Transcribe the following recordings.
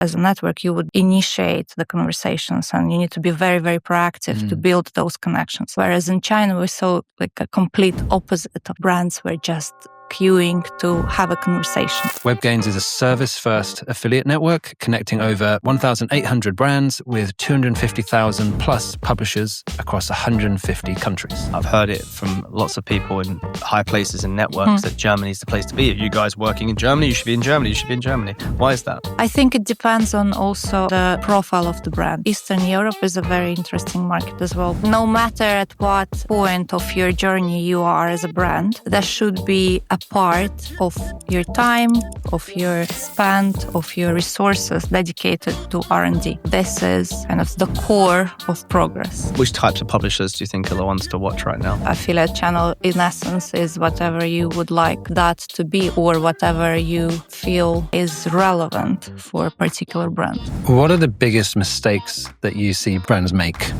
as a network, you would initiate the conversations and you need to be very, very proactive to build those connections. Whereas in China, we saw like a complete opposite of brands were just queuing to have a conversation. Webgains is a service-first affiliate network connecting over 1,800 brands with 250,000 plus publishers across 150 countries. I've heard it from lots of people in high places and networks that Germany's the place to be. If you guys working in Germany, you should be in Germany, you should be in Germany. Why is that? I think it depends on also the profile of the brand. Eastern Europe is a very interesting market as well. No matter at what point of your journey you are as a brand, there should be a part of your time, of your spend, of your resources dedicated to R&D. This is kind of the core of progress. Which types of publishers do you think are the ones to watch right now? Affiliate channel, in essence, is whatever you would like that to be or whatever you feel is relevant for a particular brand. What are the biggest mistakes that you see brands make?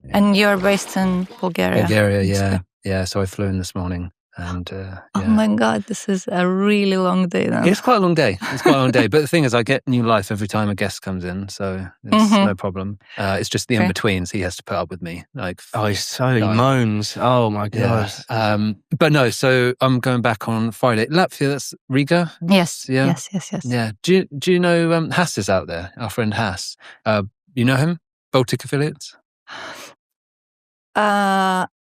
And you're based in Bulgaria. Bulgaria, yeah. So I flew in this morning. And oh my God, this is a really long day then. It's quite a long day. But the thing is, I get new life every time a guest comes in, so it's no problem. It's just the in-betweens he has to put up with me. He moans. Oh my God. Yeah. But no, so I'm going back on Friday. Latvia, that's Riga? Yes. Yeah. Yes. Yeah. Do you know Hass is out there, our friend Hass? You know him? Baltic Affiliates?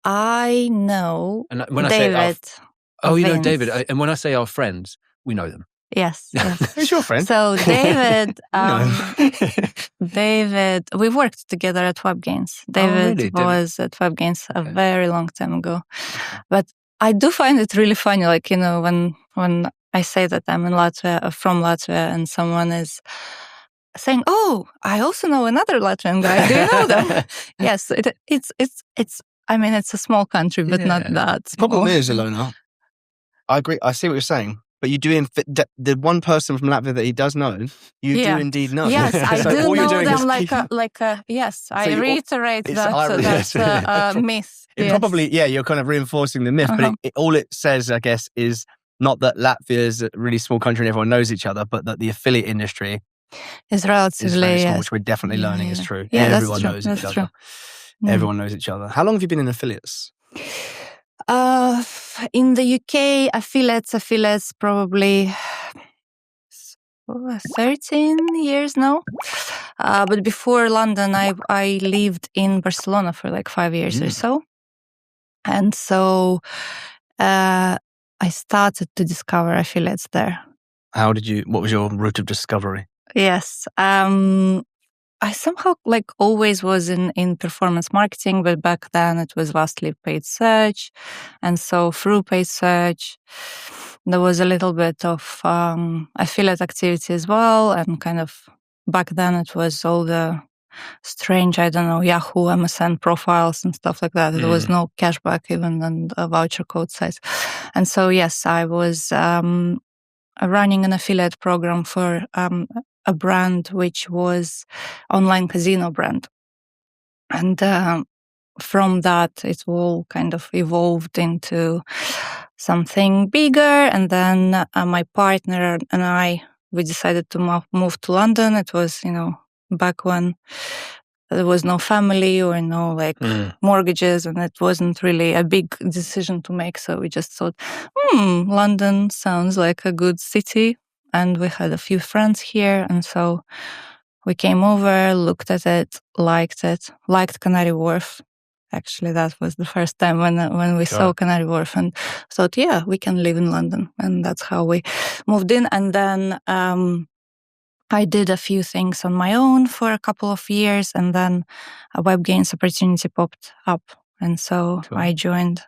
I know and when David. I say you know David. And when I say our friends, we know them. Yes. Who's your friend? So David, David, we worked together at Webgains. David was at Webgains a very long time ago. But I do find it really funny, like, you know, when I say that I'm in Latvia, from Latvia, and someone is saying, "Oh, I also know another Latvian guy. Do you know them?" Yes, it's. I mean, it's a small country, but not that. The problem is, Alona, I agree. I see what you're saying, but you do the one person from Latvia that he does know. You do indeed know. Yes, I so do know them. Yes, so I reiterate that myth. Probably, you're kind of reinforcing the myth, but all it says, I guess, is not that Latvia is a really small country and everyone knows each other, but that the affiliate industry is relatively very small, which we're definitely learning is true. Yeah, everyone knows each other. Everyone knows each other. How long have you been in affiliates? In the UK, affiliates probably 13 years now. But before London, I lived in Barcelona for like 5 years or so. And so I started to discover affiliates there. What was your route of discovery? Yes. I somehow always was in performance marketing, but back then it was vastly paid search. And so through paid search, there was a little bit of affiliate activity as well. And kind of back then it was all the strange, Yahoo, MSN profiles and stuff like that. There was no cashback even and voucher code sites. And so, yes, I was running an affiliate program for a brand which was online casino brand. And from that, it all kind of evolved into something bigger. And then my partner and we decided to move to London. It was, back when there was no family or no mortgages, and it wasn't really a big decision to make. So we just thought, London sounds like a good city. And we had a few friends here. And so we came over, looked at it, liked Canary Wharf. Actually, that was the first time when we saw Canary Wharf and thought, we can live in London. And that's how we moved in. And then I did a few things on my own for a couple of years. And then a Webgains opportunity popped up. And so I joined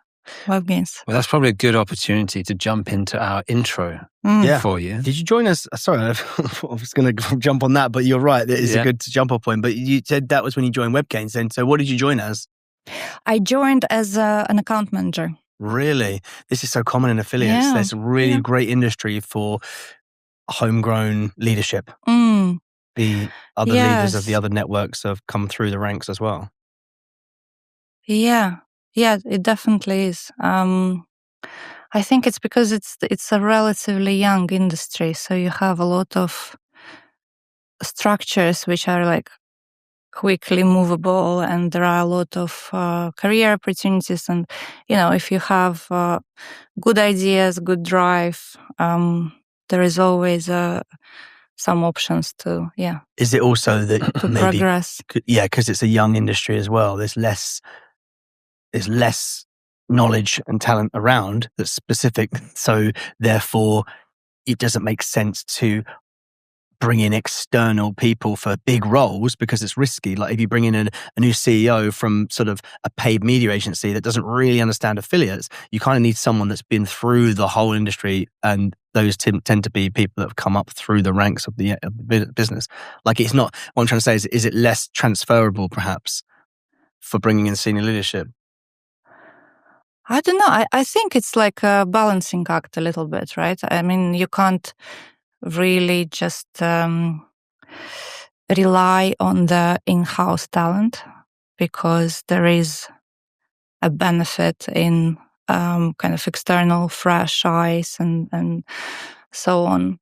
Webgains. Well, that's probably a good opportunity to jump into our intro for you. Did you join us? Sorry, I was going to jump on that, but you're right. It is a good jump off point. But you said that was when you joined Webgains then. So what did you join as? I joined as an account manager. Really? This is so common in affiliates. Yeah. There's a really great industry for homegrown leadership. The other leaders of the other networks have come through the ranks as well. Yeah, it definitely is. I think it's because it's a relatively young industry, so you have a lot of structures which are like quickly movable, and there are a lot of career opportunities. And if you have good ideas, good drive, there is always some options to Is it also that to maybe progress? Yeah, because it's a young industry as well. There's less knowledge and talent around that's specific. So therefore, it doesn't make sense to bring in external people for big roles because it's risky. Like if you bring in a new CEO from sort of a paid media agency that doesn't really understand affiliates, you kind of need someone that's been through the whole industry, and those tend to be people that have come up through the ranks of the business. Like it's not, what I'm trying to say is it less transferable perhaps for bringing in senior leadership? I don't know. I think it's like a balancing act a little bit, right? I mean, you can't really just rely on the in-house talent, because there is a benefit in kind of external fresh eyes and so on.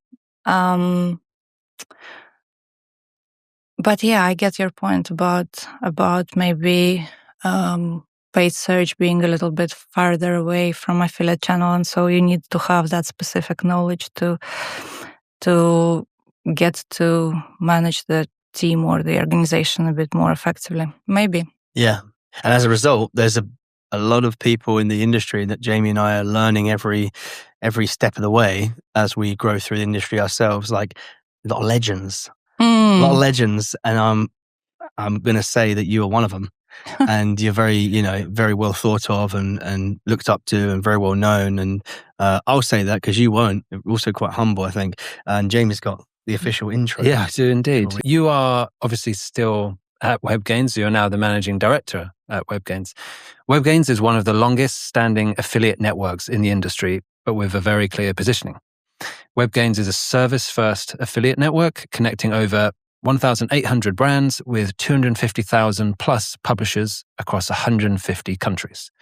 But yeah, I get your point about maybe paid search being a little bit farther away from affiliate channel, and so you need to have that specific knowledge to get to manage the team or the organization a bit more effectively. Maybe. Yeah, and as a result, there's a lot of people in the industry that Jamie and I are learning every step of the way as we grow through the industry ourselves. Like a lot of legends. A lot of legends, and I'm going to say that you are one of them. And you're very well thought of and looked up to and very well known. And I'll say that because you weren't. You're also quite humble, I think. And Jamie's got the official intro. Yeah, I do indeed. You are obviously still at Webgains. You're now the managing director at Webgains. Webgains is one of the longest standing affiliate networks in the industry, but with a very clear positioning. Webgains is a service-first affiliate network connecting over 1,800 brands with 250,000 plus publishers across 150 countries.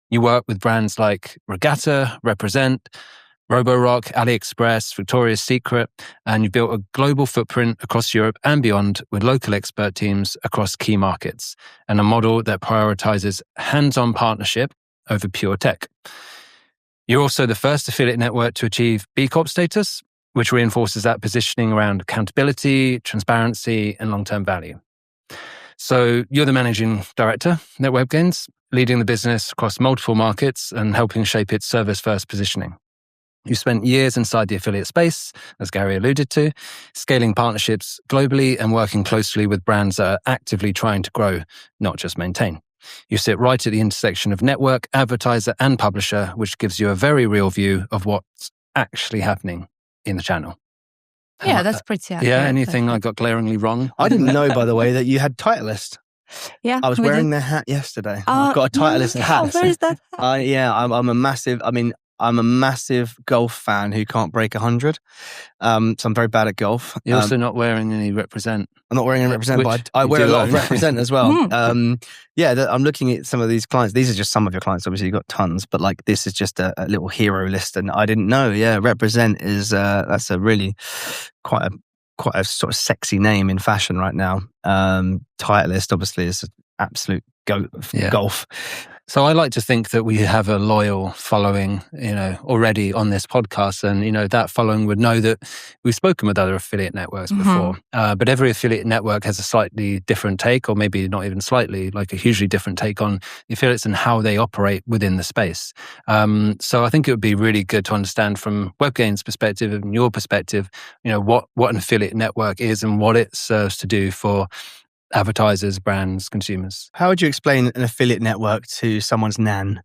You work with brands like Regatta, Represent, Roborock, AliExpress, Victoria's Secret, and you've built a global footprint across Europe and beyond with local expert teams across key markets, and a model that prioritizes hands-on partnership over pure tech. You're also the first affiliate network to achieve B Corp status, which reinforces that positioning around accountability, transparency, and long-term value. So you're the managing director at Webgains, leading the business across multiple markets and helping shape its service-first positioning. You spent years inside the affiliate space, as Gary alluded to, scaling partnerships globally and working closely with brands that are actively trying to grow, not just maintain. You sit right at the intersection of network, advertiser, and publisher, which gives you a very real view of what's actually happening in the channel. Yeah, that's pretty accurate. Yeah, anything I got glaringly wrong? I didn't know, by the way, that you had Titleist. Yeah, I was wearing their hat yesterday. I've got a Titleist hat. Where is that hat? I'm a massive golf fan who can't break 100. So I'm very bad at golf. You're also not wearing any Represent. I'm not wearing any Represent, but I wear a lot of Represent as well. I'm looking at some of these clients. These are just some of your clients. Obviously, you've got tons, but like this is just a little hero list. And I didn't know. Yeah, Represent is that's a really quite a sort of sexy name in fashion right now. Titleist obviously is an absolute goat of golf. So I like to think that we have a loyal following, already on this podcast. And, that following would know that we've spoken with other affiliate networks before. But every affiliate network has a slightly different take, or maybe not even slightly, like a hugely different take on the affiliates and how they operate within the space. So I think it would be really good to understand from Webgains' perspective and your perspective, what an affiliate network is and what it serves to do for advertisers, brands, consumers. How would you explain an affiliate network to someone's nan?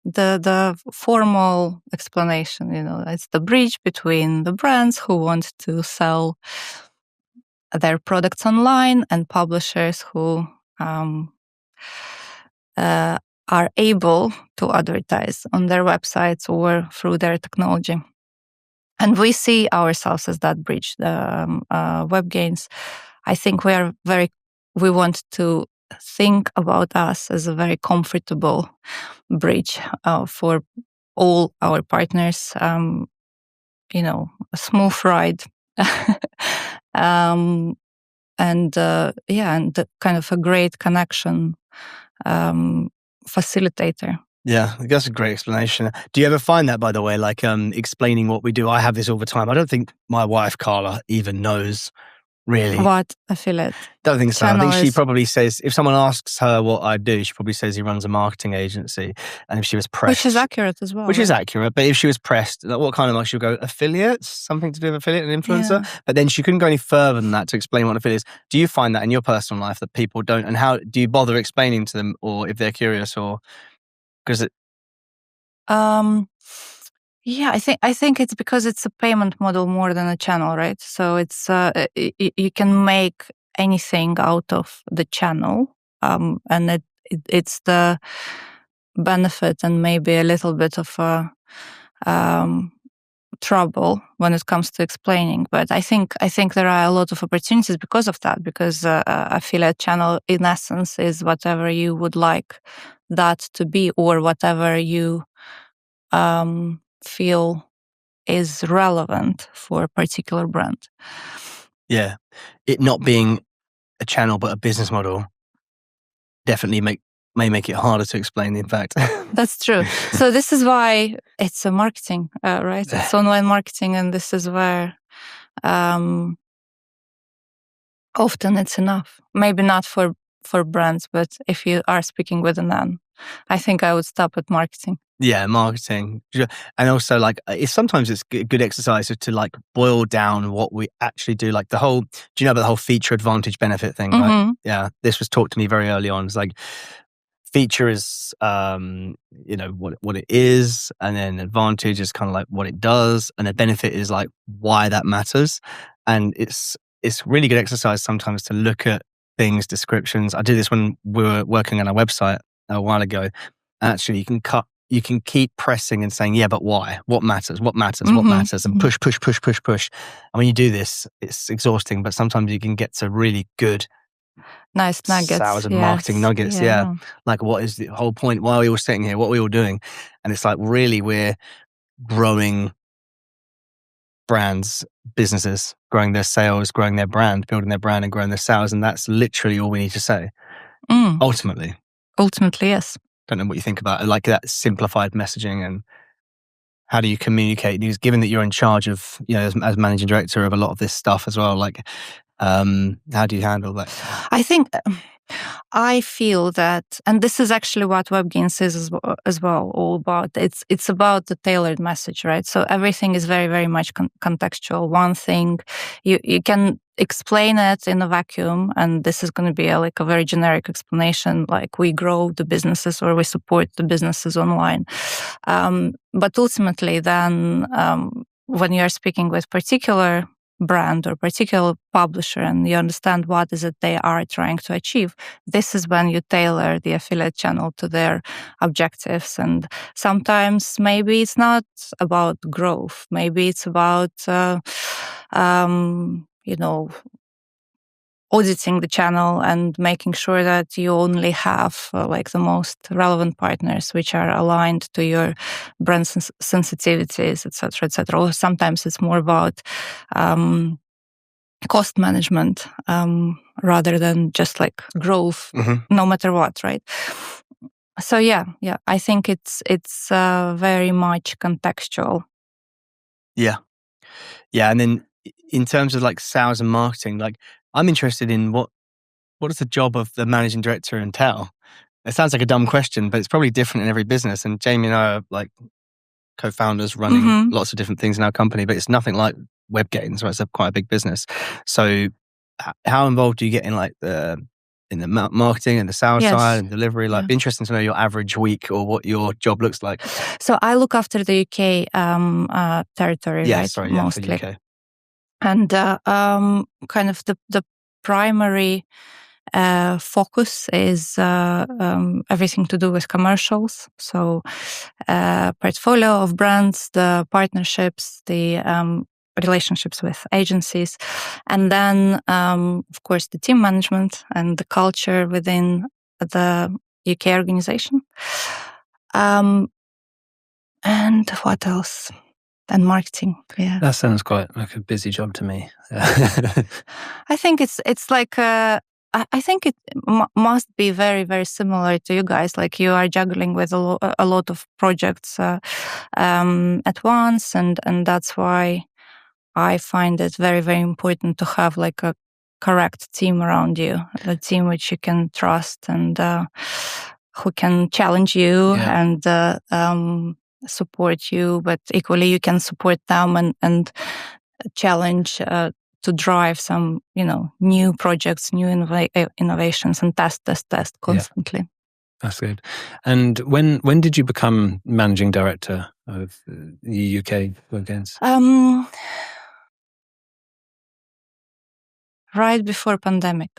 The formal explanation, it's the bridge between the brands who want to sell their products online and publishers who are able to advertise on their websites or through their technology. And we see ourselves as that bridge, the Webgains. I think we want to think about us as a very comfortable bridge for all our partners. A smooth ride. And and kind of a great connection facilitator. Yeah, that's a great explanation. Do you ever find that, by the way, like explaining what we do? I have this all the time. I don't think my wife, Carla, even knows really. What affiliate? Don't think so. I channel think she is- probably says, if someone asks her what I do, she probably says he runs a marketing agency. And if she was pressed. Which is accurate as well. Which is right? accurate. But if she was pressed, like, what kind of marketing? She'll go, affiliates? Something to do with affiliate and influencer? Yeah. But then she couldn't go any further than that to explain what an affiliate is. Do you find that in your personal life that people don't? And how do you bother explaining to them, or if they're curious, or because it. Yeah, I think it's because it's a payment model more than a channel, right? So it's you can make anything out of the channel, and it's the benefit and maybe a little bit of trouble when it comes to explaining. But I think there are a lot of opportunities because of that. Because affiliate channel, in essence, is whatever you would like that to be, or whatever you feel is relevant for a particular brand. Yeah. It not being a channel but a business model definitely may make it harder to explain, in fact. That's true. So this is why it's a marketing, right? It's online marketing, and this is where often it's enough. Maybe not for brands, but if you are speaking with a man, I think I would stop at marketing. Yeah, marketing. And also, like, sometimes it's good exercise to like boil down what we actually do. Like do you know about the whole feature, advantage, benefit thing? Mm-hmm. Right? Yeah, this was taught to me very early on. It's like feature is, what it is, and then advantage is kind of like what it does, and the benefit is like why that matters. And it's really good exercise sometimes to look at things, descriptions. I did this when we were working on our website a while ago. Actually, you can keep pressing and saying, yeah, but why? What matters? What matters? Mm-hmm. What matters? And push. And when you do this, it's exhausting, but sometimes you can get to really good, nice nuggets. Sales and marketing nuggets. Yeah. Yeah. Like, what is the whole point? Why are we all sitting here? What are we all doing? And it's like, really, we're growing brands, businesses, growing their sales, growing their brand, building their brand and growing their sales. And that's literally all we need to say. Ultimately, yes. Don't know what you think about it, like that simplified messaging, and how do you communicate? Because given that you're in charge of, as managing director of a lot of this stuff as well, like, how do you handle that? I feel that, and this is actually what Webgains is as well all about. It's about the tailored message, right? So everything is very, very much contextual. One thing, you can explain it in a vacuum, and this is going to be a very generic explanation, like we grow the businesses or we support the businesses online. But ultimately, then when you are speaking with particular brand or particular publisher and you understand what is it they are trying to achieve, this is when you tailor the affiliate channel to their objectives. And sometimes maybe it's not about growth, maybe it's about auditing the channel and making sure that you only have the most relevant partners which are aligned to your brand sensitivities, etc., etc. Or sometimes it's more about cost management rather than just growth, no matter what, right? So yeah, I think it's very much contextual. Yeah, and then in terms of sales and marketing, I'm interested in what does the job of the managing director entail? It sounds like a dumb question, but it's probably different in every business. And Jamie and I are co-founders running lots of different things in our company, but it's nothing like Webgains, right? It's quite a big business. So how involved do you get in the marketing and the sales side and delivery? Be interesting to know your average week or what your job looks like. So I look after the UK territory, mostly. For UK. And kind of the primary focus is everything to do with commercials. So portfolio of brands, the partnerships, the relationships with agencies. And then, of course, the team management and the culture within the UK organization. And what else? And marketing. Yeah. That sounds quite like a busy job to me. I think it's like I think it must be very, very similar to you guys. Like you are juggling with a lot of projects at once, and that's why I find it very, very important to have like a correct team around you, a team which you can trust and who can challenge you and support you, but equally you can support them and challenge to drive some, new projects, new innovations, and test constantly. That's good. And when did you become managing director of the UK Webgains? Right before pandemic.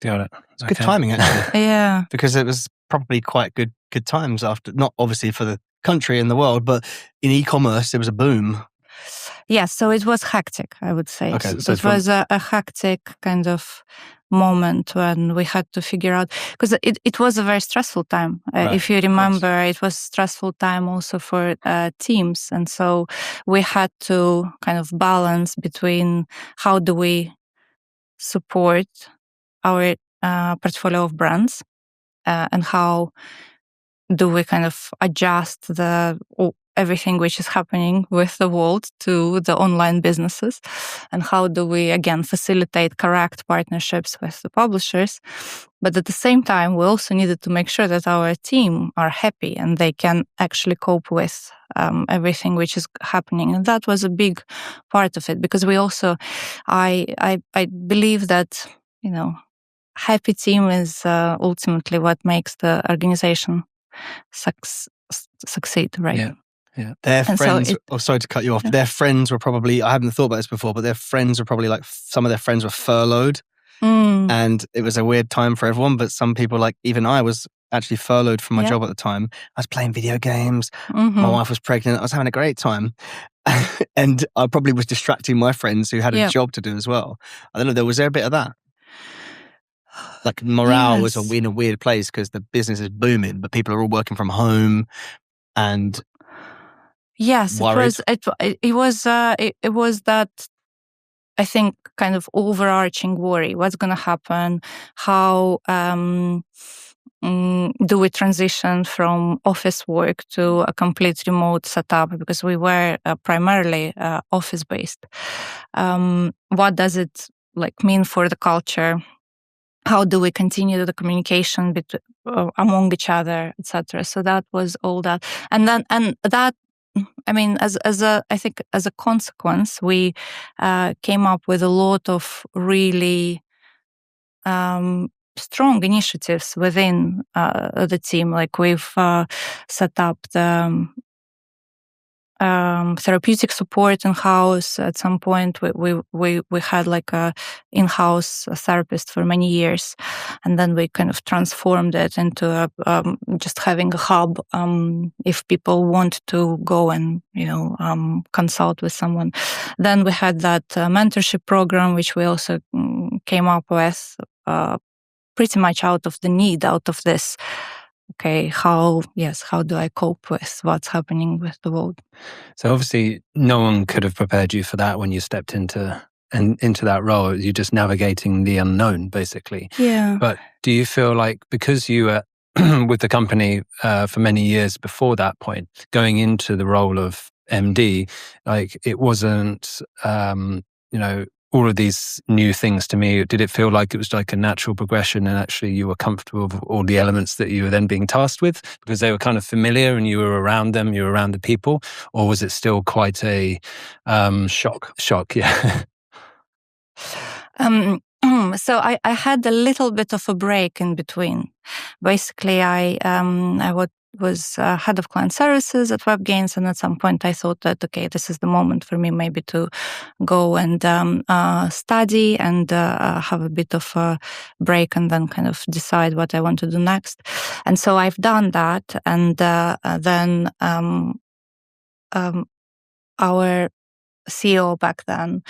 Got it. It's good timing, actually. Yeah. Because it was probably quite good times after, not obviously for the country and the world, but in e-commerce, there was a boom. Yes, so it was hectic, I would say. Okay, so it was a hectic kind of moment when we had to figure out, because it was a very stressful time. Right, if you remember, it was a stressful time also for teams. And so we had to kind of balance between how do we support our portfolio of brands and how do we kind of adjust everything which is happening with the world to the online businesses, and how do we again facilitate correct partnerships with the publishers. But at the same time, we also needed to make sure that our team are happy and they can actually cope with everything which is happening. And that was a big part of it, because we also, I believe that, happy team is ultimately what makes the organization succeed, right? Yeah. Their friends, sorry to cut you off, their friends were probably, I haven't thought about this before, but their friends were probably like, some of their friends were furloughed and it was a weird time for everyone. But some people, like even I was actually furloughed from my job at the time. I was playing video games. My wife was pregnant. I was having a great time. And I probably was distracting my friends who had a job to do as well. I don't know, was there a bit of that? Like morale was in a weird place because the business is booming, but people are all working from home and yes, worried. it was that, I think, kind of overarching worry. What's going to happen? How do we transition from office work to a complete remote setup? Because we were primarily office based. What does it mean for the culture? How do we continue the communication among each other, etc.? So that was all that, and that. I mean, as a consequence, we came up with a lot of really strong initiatives within the team. Like we've set up the therapeutic support in-house. At some point, we had like a in-house therapist for many years, and then we kind of transformed it into just having a hub. If people want to go and consult with someone, then we had that mentorship program, which we also came up with pretty much out of the need, out of this. Okay, how do I cope with what's happening with the world? So obviously no one could have prepared you for that when you stepped into that role. You're just navigating the unknown, basically. Yeah. But do you feel like, because you were with the company for many years before that point, going into the role of MD, like it wasn't, all of these new things to me, did it feel like it was like a natural progression and actually you were comfortable with all the elements that you were then being tasked with because they were kind of familiar and you were around them, you were around the people? Or was it still quite a shock? Yeah. So I had a little bit of a break in between. Basically, I was head of client services at Webgains, and at some point I thought that, okay, this is the moment for me maybe to go and study and have a bit of a break and then kind of decide what I want to do next. And so I've done that, and then our CEO back then,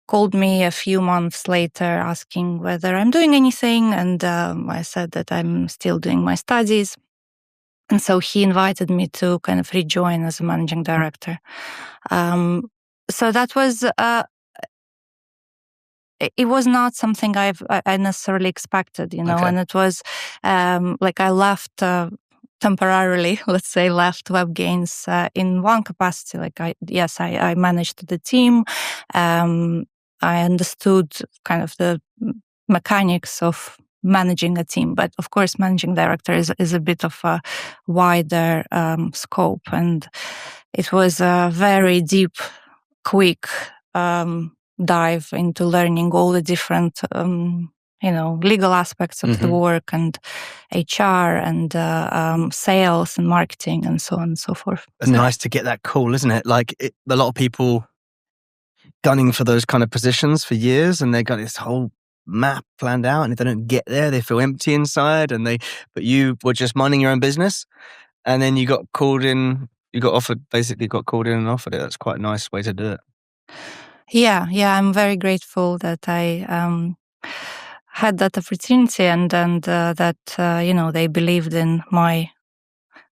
called me a few months later asking whether I'm doing anything. And I said that I'm still doing my studies. And so he invited me to kind of rejoin as a managing director. So that was, it was not something I necessarily expected, and it was like I left temporarily, let's say, left Webgains in one capacity. Like I managed the team. I understood kind of the mechanics of managing a team, but of course, managing director is a bit of a wider scope, and it was a very deep, quick dive into learning all the different legal aspects of the work, and HR, and sales and marketing, and so on and so forth. It's nice to get that call, isn't it? Like a lot of people gunning for those kind of positions for years, and they got this whole map planned out, and if they don't get there, they feel empty inside. But you were just minding your own business, and then you got called in. You got called in and offered it. That's quite a nice way to do it. Yeah, I'm very grateful that I had that opportunity, and that they believed in my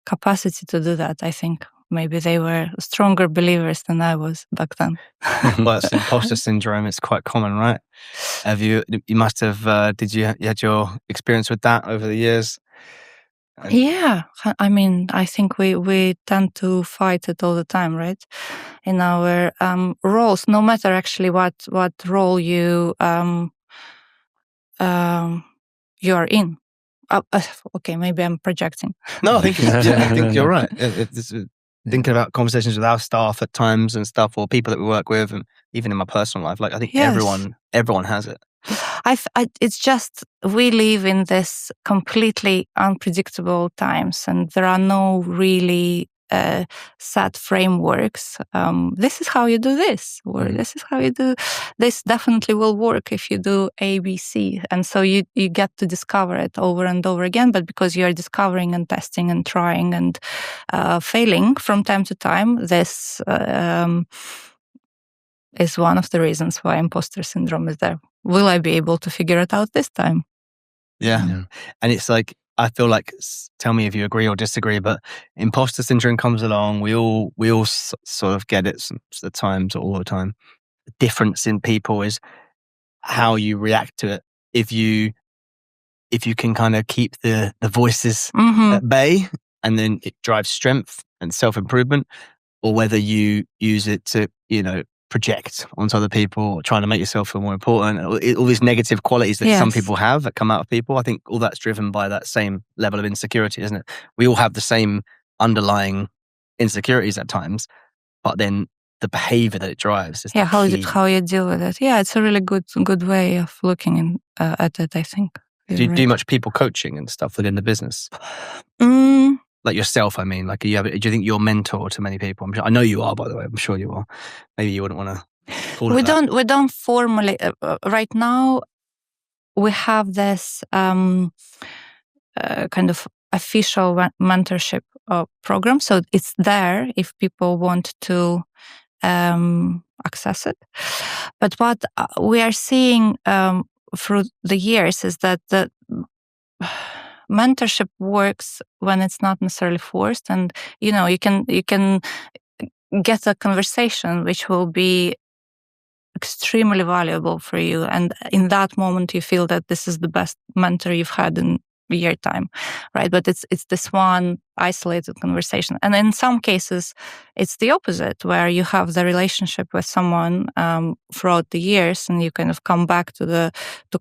capacity to do that. I think maybe they were stronger believers than I was back then. Well, it's imposter syndrome. It's quite common, right? You must have, you had your experience with that over the years? Yeah. I mean, I think we tend to fight it all the time, right? In our roles, no matter actually what role you are in. Okay, maybe I'm projecting. No, I think you're right. Thinking about conversations with our staff at times and stuff, or people that we work with, and even in my personal life, like I think everyone has it. It's just we live in this completely unpredictable times, and there are no really set frameworks. This is how you do this, or this is how you do this. Definitely will work if you do A, B, C, and so you get to discover it over and over again. But because you are discovering and testing and trying and failing from time to time, this is one of the reasons why imposter syndrome is there. Will I be able to figure it out this time? Yeah. And it's like, I feel like, tell me if you agree or disagree, but imposter syndrome comes along. We all sort of get it at times, or all the time. The difference in people is how you react to it. If you can kind of keep the voices at bay, and then it drives strength and self-improvement, or whether you use it to, project onto other people, or trying to make yourself feel more important, all these negative qualities that some people have that come out of people. I think all that's driven by that same level of insecurity, isn't it? We all have the same underlying insecurities at times, but then the behavior that it drives is how you deal with it. Yeah, it's a really good way of looking at it, I think. Do you do much people coaching and stuff within the business? Like yourself, I mean, like do you think you're a mentor to many people? I know you are, by the way. I'm sure you are. Maybe you wouldn't want to call it that. We don't formally right now. We have this kind of official mentorship program, so it's there if people want to access it. But what we are seeing through the years is that the mentorship works when it's not necessarily forced, and you can get a conversation which will be extremely valuable for you, and in that moment you feel that this is the best mentor you've had in a year time, right? But it's this one isolated conversation, and in some cases it's the opposite, where you have the relationship with someone throughout the years, and you kind of come back to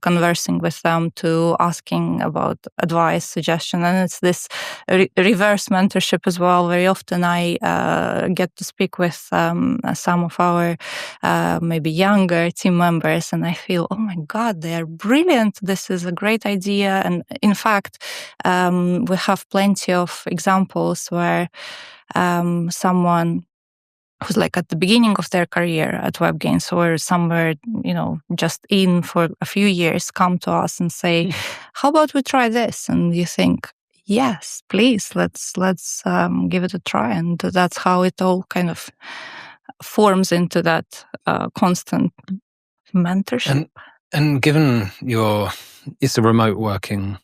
conversing with them, to asking about advice, suggestion, and it's this reverse mentorship as well. Very often I get to speak with some of our maybe younger team members, and I feel, oh my God, they are brilliant. This is a great idea. And in fact, we have plenty of examples where someone who's like at the beginning of their career at Webgains, or somewhere, just in for a few years, come to us and say, how about we try this? And you think, yes, please, let's give it a try. And that's how it all kind of forms into that constant mentorship. And given it's a remote working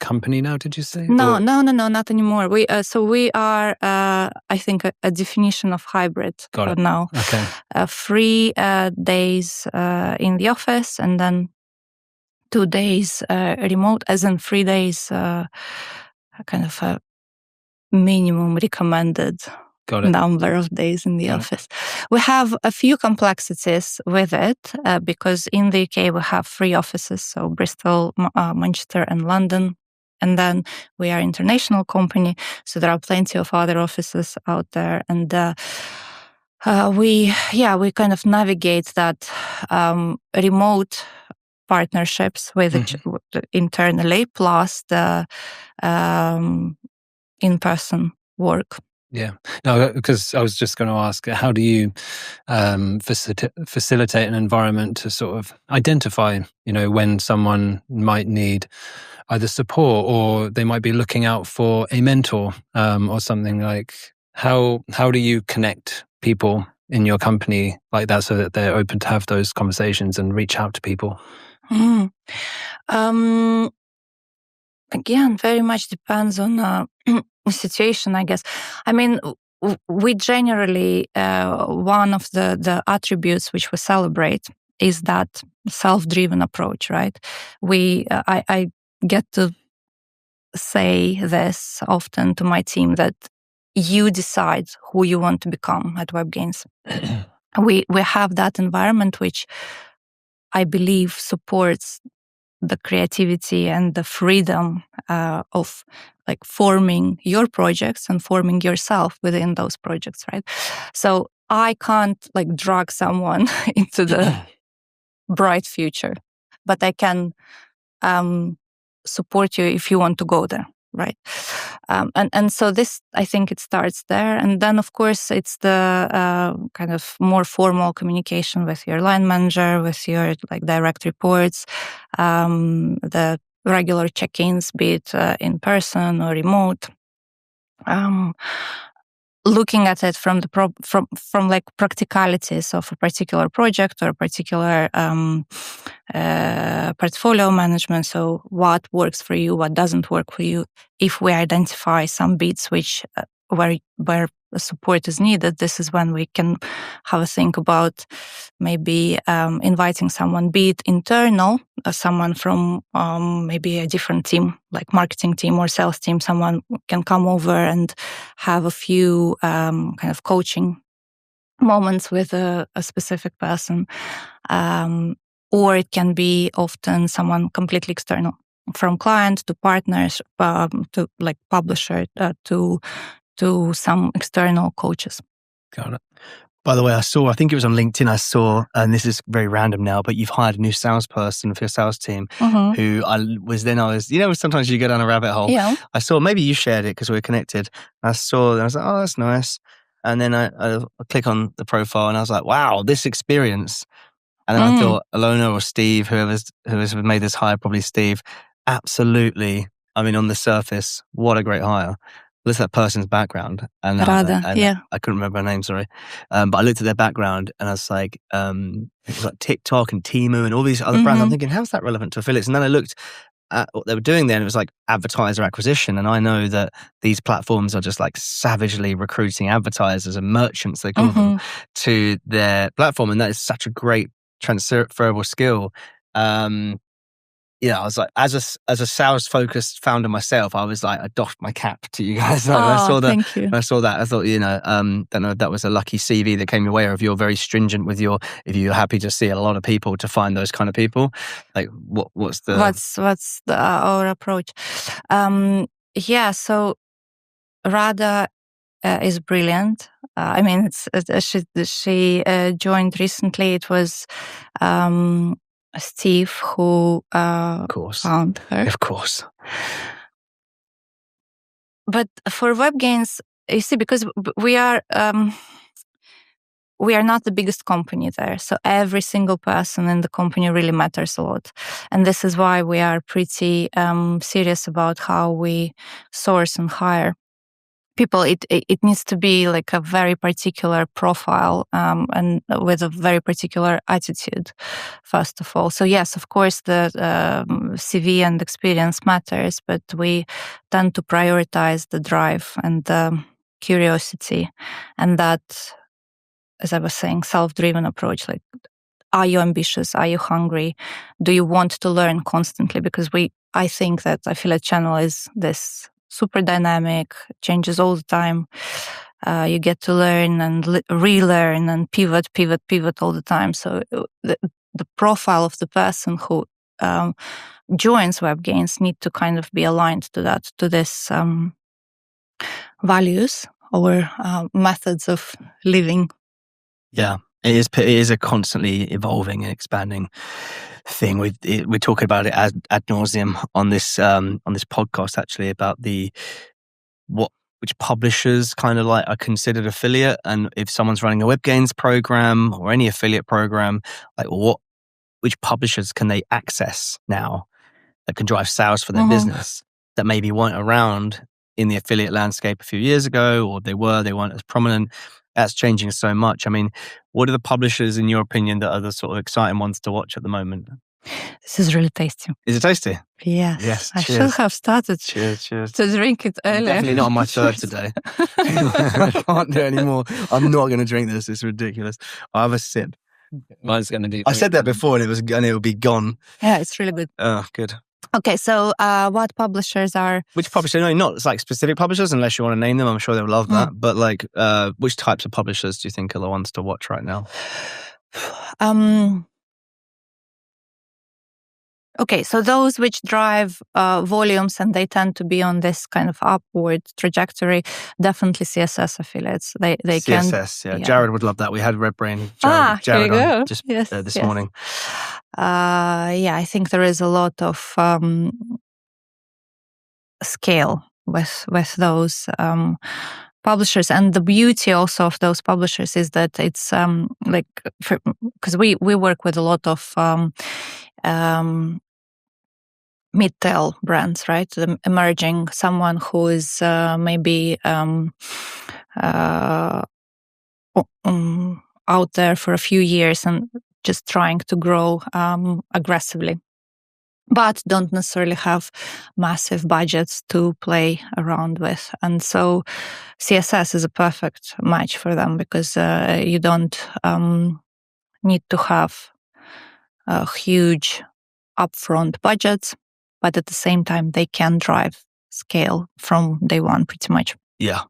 company now, did you say? No, not anymore. We are, I think, a definition of hybrid now. Okay. 3 days in the office, and then 2 days remote, as in 3 days kind of a minimum recommended number of days in the office. We have a few complexities with it because in the UK we have 3 offices, so Bristol, Manchester and London. And then we are an international company, so there are plenty of other offices out there. And we kind of navigate that remote partnerships with internally, plus the in-person work. Yeah, no, because I was just going to ask, how do you facilitate an environment to sort of identify, when someone might need either support or they might be looking out for a mentor or something like? How do you connect people in your company like that so that they're open to have those conversations and reach out to people? Again, very much depends on the situation, I guess. I mean, we generally, one of the attributes which we celebrate is that self-driven approach, right? I get to say this often to my team, that you decide who you want to become at Webgains. We have that environment which I believe supports the creativity and the freedom of like forming your projects and forming yourself within those projects, right? So I can't like drag someone into the bright future, but I can support you if you want to go there, right? And so this, I think it starts there. And then, of course, it's the kind of more formal communication with your line manager, with your like direct reports, the regular check-ins, be it in person or remote. Looking at it from the from like practicalities of a particular project or a particular portfolio management. So what works for you, what doesn't work for you. If we identify some bits which where support is needed, this is when we can have a think about maybe inviting someone, be it internal, someone from maybe a different team, like marketing team or sales team. Someone can come over and have a few kind of coaching moments with a specific person. Or it can be often someone completely external, from client to partners, to like publisher, to some external coaches. Got it. By the way, I think it was on LinkedIn, and this is very random now, but you've hired a new salesperson for your sales team who sometimes you go down a rabbit hole. Yeah. I saw, maybe you shared it because we were connected. I saw, and I was like, oh, that's nice. And then I click on the profile and I was like, wow, this experience. And then I thought, Alona or Steve, whoever's made this hire, probably Steve, absolutely. I mean, on the surface, what a great hire. Looked at that person's background, and I couldn't remember her name, sorry. But I looked at their background, and I was like, it was like TikTok and Temu and all these other brands. I'm thinking, how's that relevant to affiliates? And then I looked at what they were doing there, and it was like advertiser acquisition. And I know that these platforms are just like savagely recruiting advertisers and merchants, they call them, to their platform, and that is such a great transferable skill. I was like, as a sales focused founder myself, I was like, I doffed my cap to you guys. Thank you. When I saw that, I thought, don't know, that was a lucky CV that came your way. Or if you're very stringent with if you're happy to see a lot of people to find those kind of people, like what's our approach? So Rada is brilliant. I mean, she joined recently. It was Steve who found her. Of course. But for Webgains, you see, because we are not the biggest company there, so every single person in the company really matters a lot. And this is why we are pretty serious about how we source and hire. people, it needs to be like a very particular profile and with a very particular attitude, first of all. So yes, of course, the CV and experience matters, but we tend to prioritize the drive and the curiosity, and that, as I was saying, self-driven approach. Like, are you ambitious? Are you hungry? Do you want to learn constantly? Because I think that affiliate channel is this super dynamic, changes all the time. You get to learn and relearn and pivot all the time. So the profile of the person who joins Webgains need to kind of be aligned to that, to this values or methods of living. Yeah, it is a constantly evolving and expanding thing. We're talking about it ad nauseum on this podcast, actually, about which publishers kind of like are considered affiliate, and if someone's running a Webgains program or any affiliate program, like which publishers can they access now that can drive sales for their business that maybe weren't around in the affiliate landscape a few years ago, or they weren't as prominent. That's changing so much. I mean, what are the publishers, in your opinion, that are the sort of exciting ones to watch at the moment? This is really tasty. Is it tasty? Yes. Yes. I should have started Cheers. to drink it earlier. Definitely not on my third today. I can't do it anymore. I'm not going to drink this. It's ridiculous. I'll have a sip. Mine's going to be. I said that before, and it will be gone. Yeah, it's really good. Oh, good. Okay, so what publishers are... Which publishers? No, not like specific publishers, unless you want to name them. I'm sure they'll love that. But like, which types of publishers do you think are the ones to watch right now? Okay, so those which drive volumes and they tend to be on this kind of upward trajectory, definitely CSS affiliates. They CSS, can... yeah. Jared would love that. We had RedBrain Jared here you go. on just this morning. Yeah, I think there is a lot of scale with those publishers, and the beauty also of those publishers is that it's because we work with a lot of mid-tail brands, right? Emerging, someone who is maybe out there for a few years and just trying to grow aggressively, but don't necessarily have massive budgets to play around with. And so CSS is a perfect match for them, because you don't need to have huge upfront budgets, but at the same time, they can drive scale from day one pretty much. Yeah.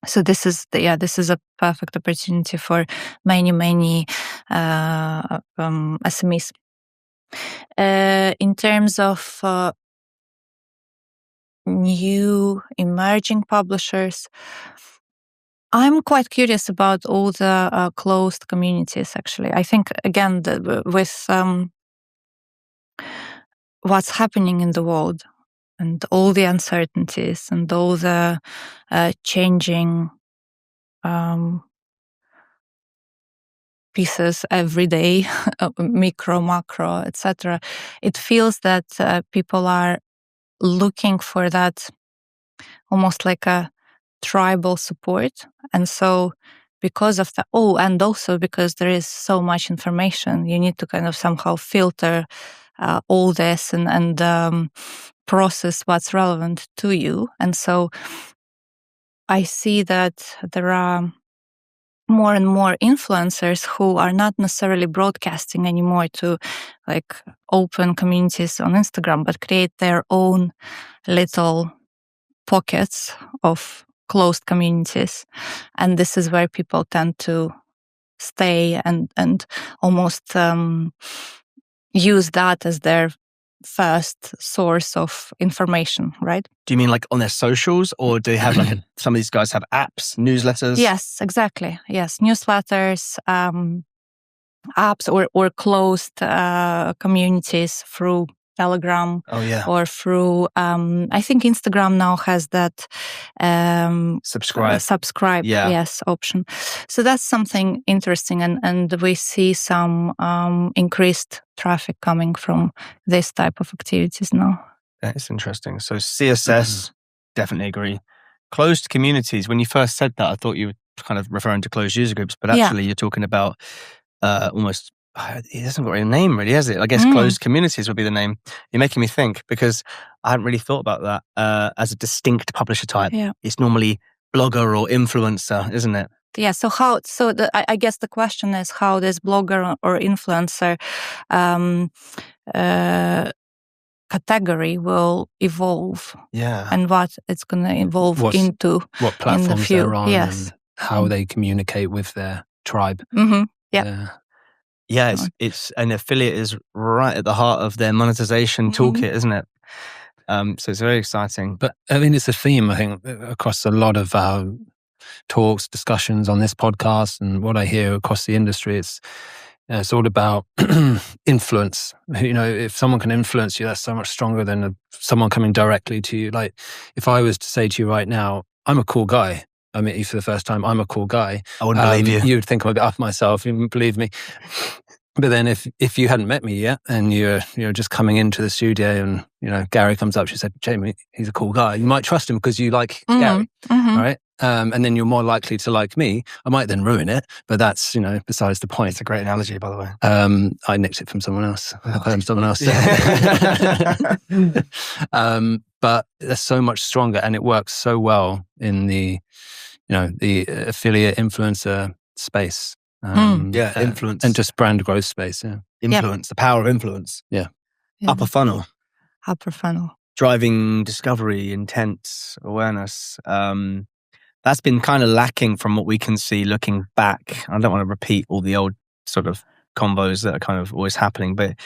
So this is a perfect opportunity for many SMEs. In terms of new emerging publishers, I'm quite curious about all the closed communities, actually. I think, again, with what's happening in the world and all the uncertainties and all the changing pieces every day, micro, macro, etc., it feels that people are looking for that almost like a tribal support. And so because of that, and also because there is so much information, you need to kind of somehow filter all this and process what's relevant to you. And so I see that there are more and more influencers who are not necessarily broadcasting anymore to like open communities on Instagram, but create their own little pockets of closed communities. And this is where people tend to stay and almost use that as their first source of information, right? Do you mean like on their socials, or do they have like some of these guys have apps, newsletters? Yes, exactly. Yes, newsletters, apps, or closed communities through Telegram. Oh yeah. Or through I think Instagram now has that subscribe yes option. So that's something interesting, and we see some increased traffic coming from this type of activities now. That is interesting. So CSS, definitely agree. closed communities, when you first said that, I thought you were kind of referring to closed user groups, but Yeah. actually you're talking about almost, it hasn't got a name really, has it? I guess closed communities would be the name. You're making me think, because I hadn't really thought about that as a distinct publisher type. Yeah. It's normally blogger or influencer, isn't it? Yeah. So I guess the question is how this blogger or influencer category will evolve. Yeah. And what it's going to evolve into. What platforms they're on, Yes. and how they communicate with their tribe. Mm-hmm. Yeah. Yeah, it's an affiliate is right at the heart of their monetization toolkit, isn't it? So it's very exciting. But I mean, it's a theme, I think, across a lot of talks, discussions on this podcast, and what I hear across the industry. It's all about influence. If someone can influence you, that's so much stronger than someone coming directly to you. Like, if I was to say to you right now, I'm a cool guy, I met you for the first time, I'm a cool guy, I wouldn't believe you. You would think I'm a bit off myself, you wouldn't believe me. But then if you hadn't met me yet, and you're just coming into the studio, and Gary comes up, she said, Jamie, he's a cool guy. You might trust him because you like Gary, right? And then you're more likely to like me. I might then ruin it, but that's besides the point. It's a great analogy, by the way. I nicked it from someone else. Someone else. But they're so much stronger, and it works so well in the the affiliate influencer space. Influence. And just brand growth space, Influence, the power of influence. Yeah. Upper funnel. Driving discovery, intent, awareness. That's been kind of lacking from what we can see looking back. I don't want to repeat all the old sort of combos that are kind of always happening, but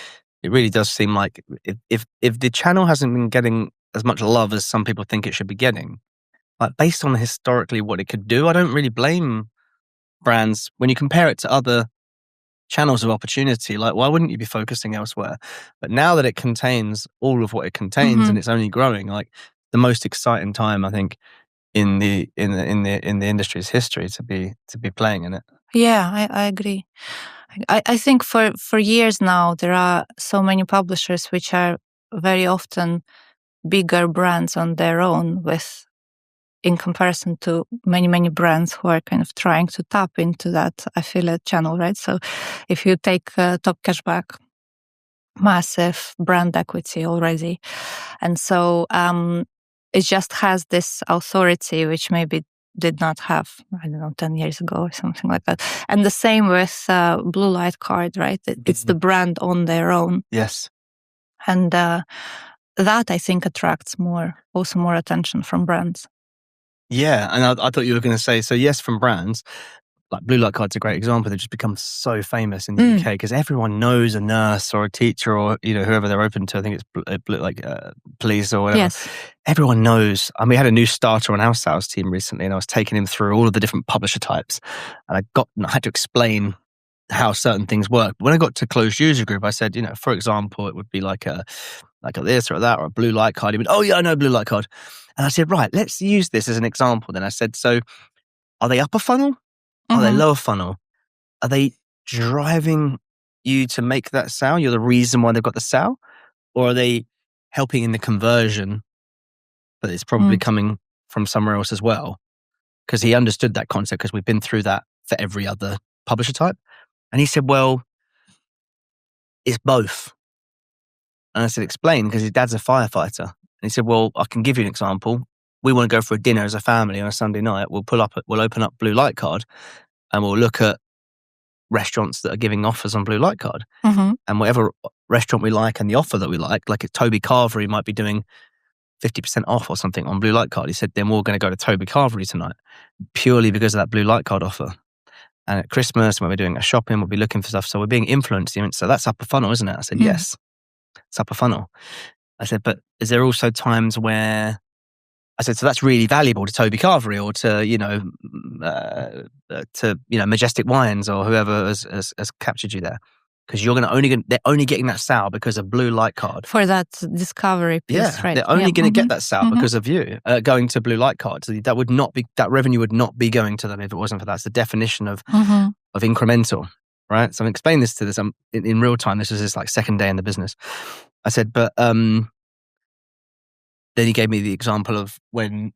it really does seem like if the channel hasn't been getting as much love as some people think it should be getting, like based on historically what it could do, I don't really blame brands when you compare it to other channels of opportunity. Like, why wouldn't you be focusing elsewhere? But now that it contains all of what it contains and it's only growing, like the most exciting time, I think, in the industry's history to be playing in it. Yeah, I agree. I think for years now there are so many publishers which are very often bigger brands on their own, in comparison to many brands who are kind of trying to tap into that affiliate channel, right? So if you take Top Cashback, massive brand equity already. And so it just has this authority which maybe did not have, 10 years ago or something like that. And the same with Blue Light Card, right? It's the brand on their own. Yes. And that, I think, attracts more attention from brands. Yeah, and I thought you were going to say, so yes, from brands, like Blue Light Card's a great example. They've just become so famous in the UK because everyone knows a nurse or a teacher or whoever they're open to. I think it's police or whatever. Yes. Everyone knows. I mean, we had a new starter on our sales team recently, and I was taking him through all of the different publisher types, and I had to explain how certain things work. But when I got to closed user group, I said, for example, it would be like a this or that or a Blue Light Card. He went, oh yeah, I know Blue Light Card. And I said, right, let's use this as an example. Then I said, so are they upper funnel? Are they lower funnel? Are they driving you to make that sale? You're the reason why they've got the sale? Or are they helping in the conversion, but it's probably coming from somewhere else as well? Because he understood that concept because we've been through that for every other publisher type. And he said, well, it's both. And I said, explain, because his dad's a firefighter. And he said, well, I can give you an example. We want to go for a dinner as a family on a Sunday night. We'll open up Blue Light Card and we'll look at restaurants that are giving offers on Blue Light Card. And whatever restaurant we like and the offer that we like at Toby Carvery might be doing 50% off or something on Blue Light Card. He said, then we're going to go to Toby Carvery tonight purely because of that Blue Light Card offer. And at Christmas, when we're doing a shopping, we'll be looking for stuff. So we're being influenced. He went, so that's upper funnel, isn't it? I said, yes, it's upper funnel. I said, but is there also times where, I said, so that's really valuable to Toby Carvery or to Majestic Wines or whoever has captured you there, because they're only getting that sale because of Blue Light Card for that discovery piece, right? They're only going to get that sale because of you going to Blue Light Card. So that revenue would not be going to them if it wasn't for that. It's the definition of incremental, right? So I'm explaining this to this in real time. This was his second day in the business. I said, but then he gave me the example of when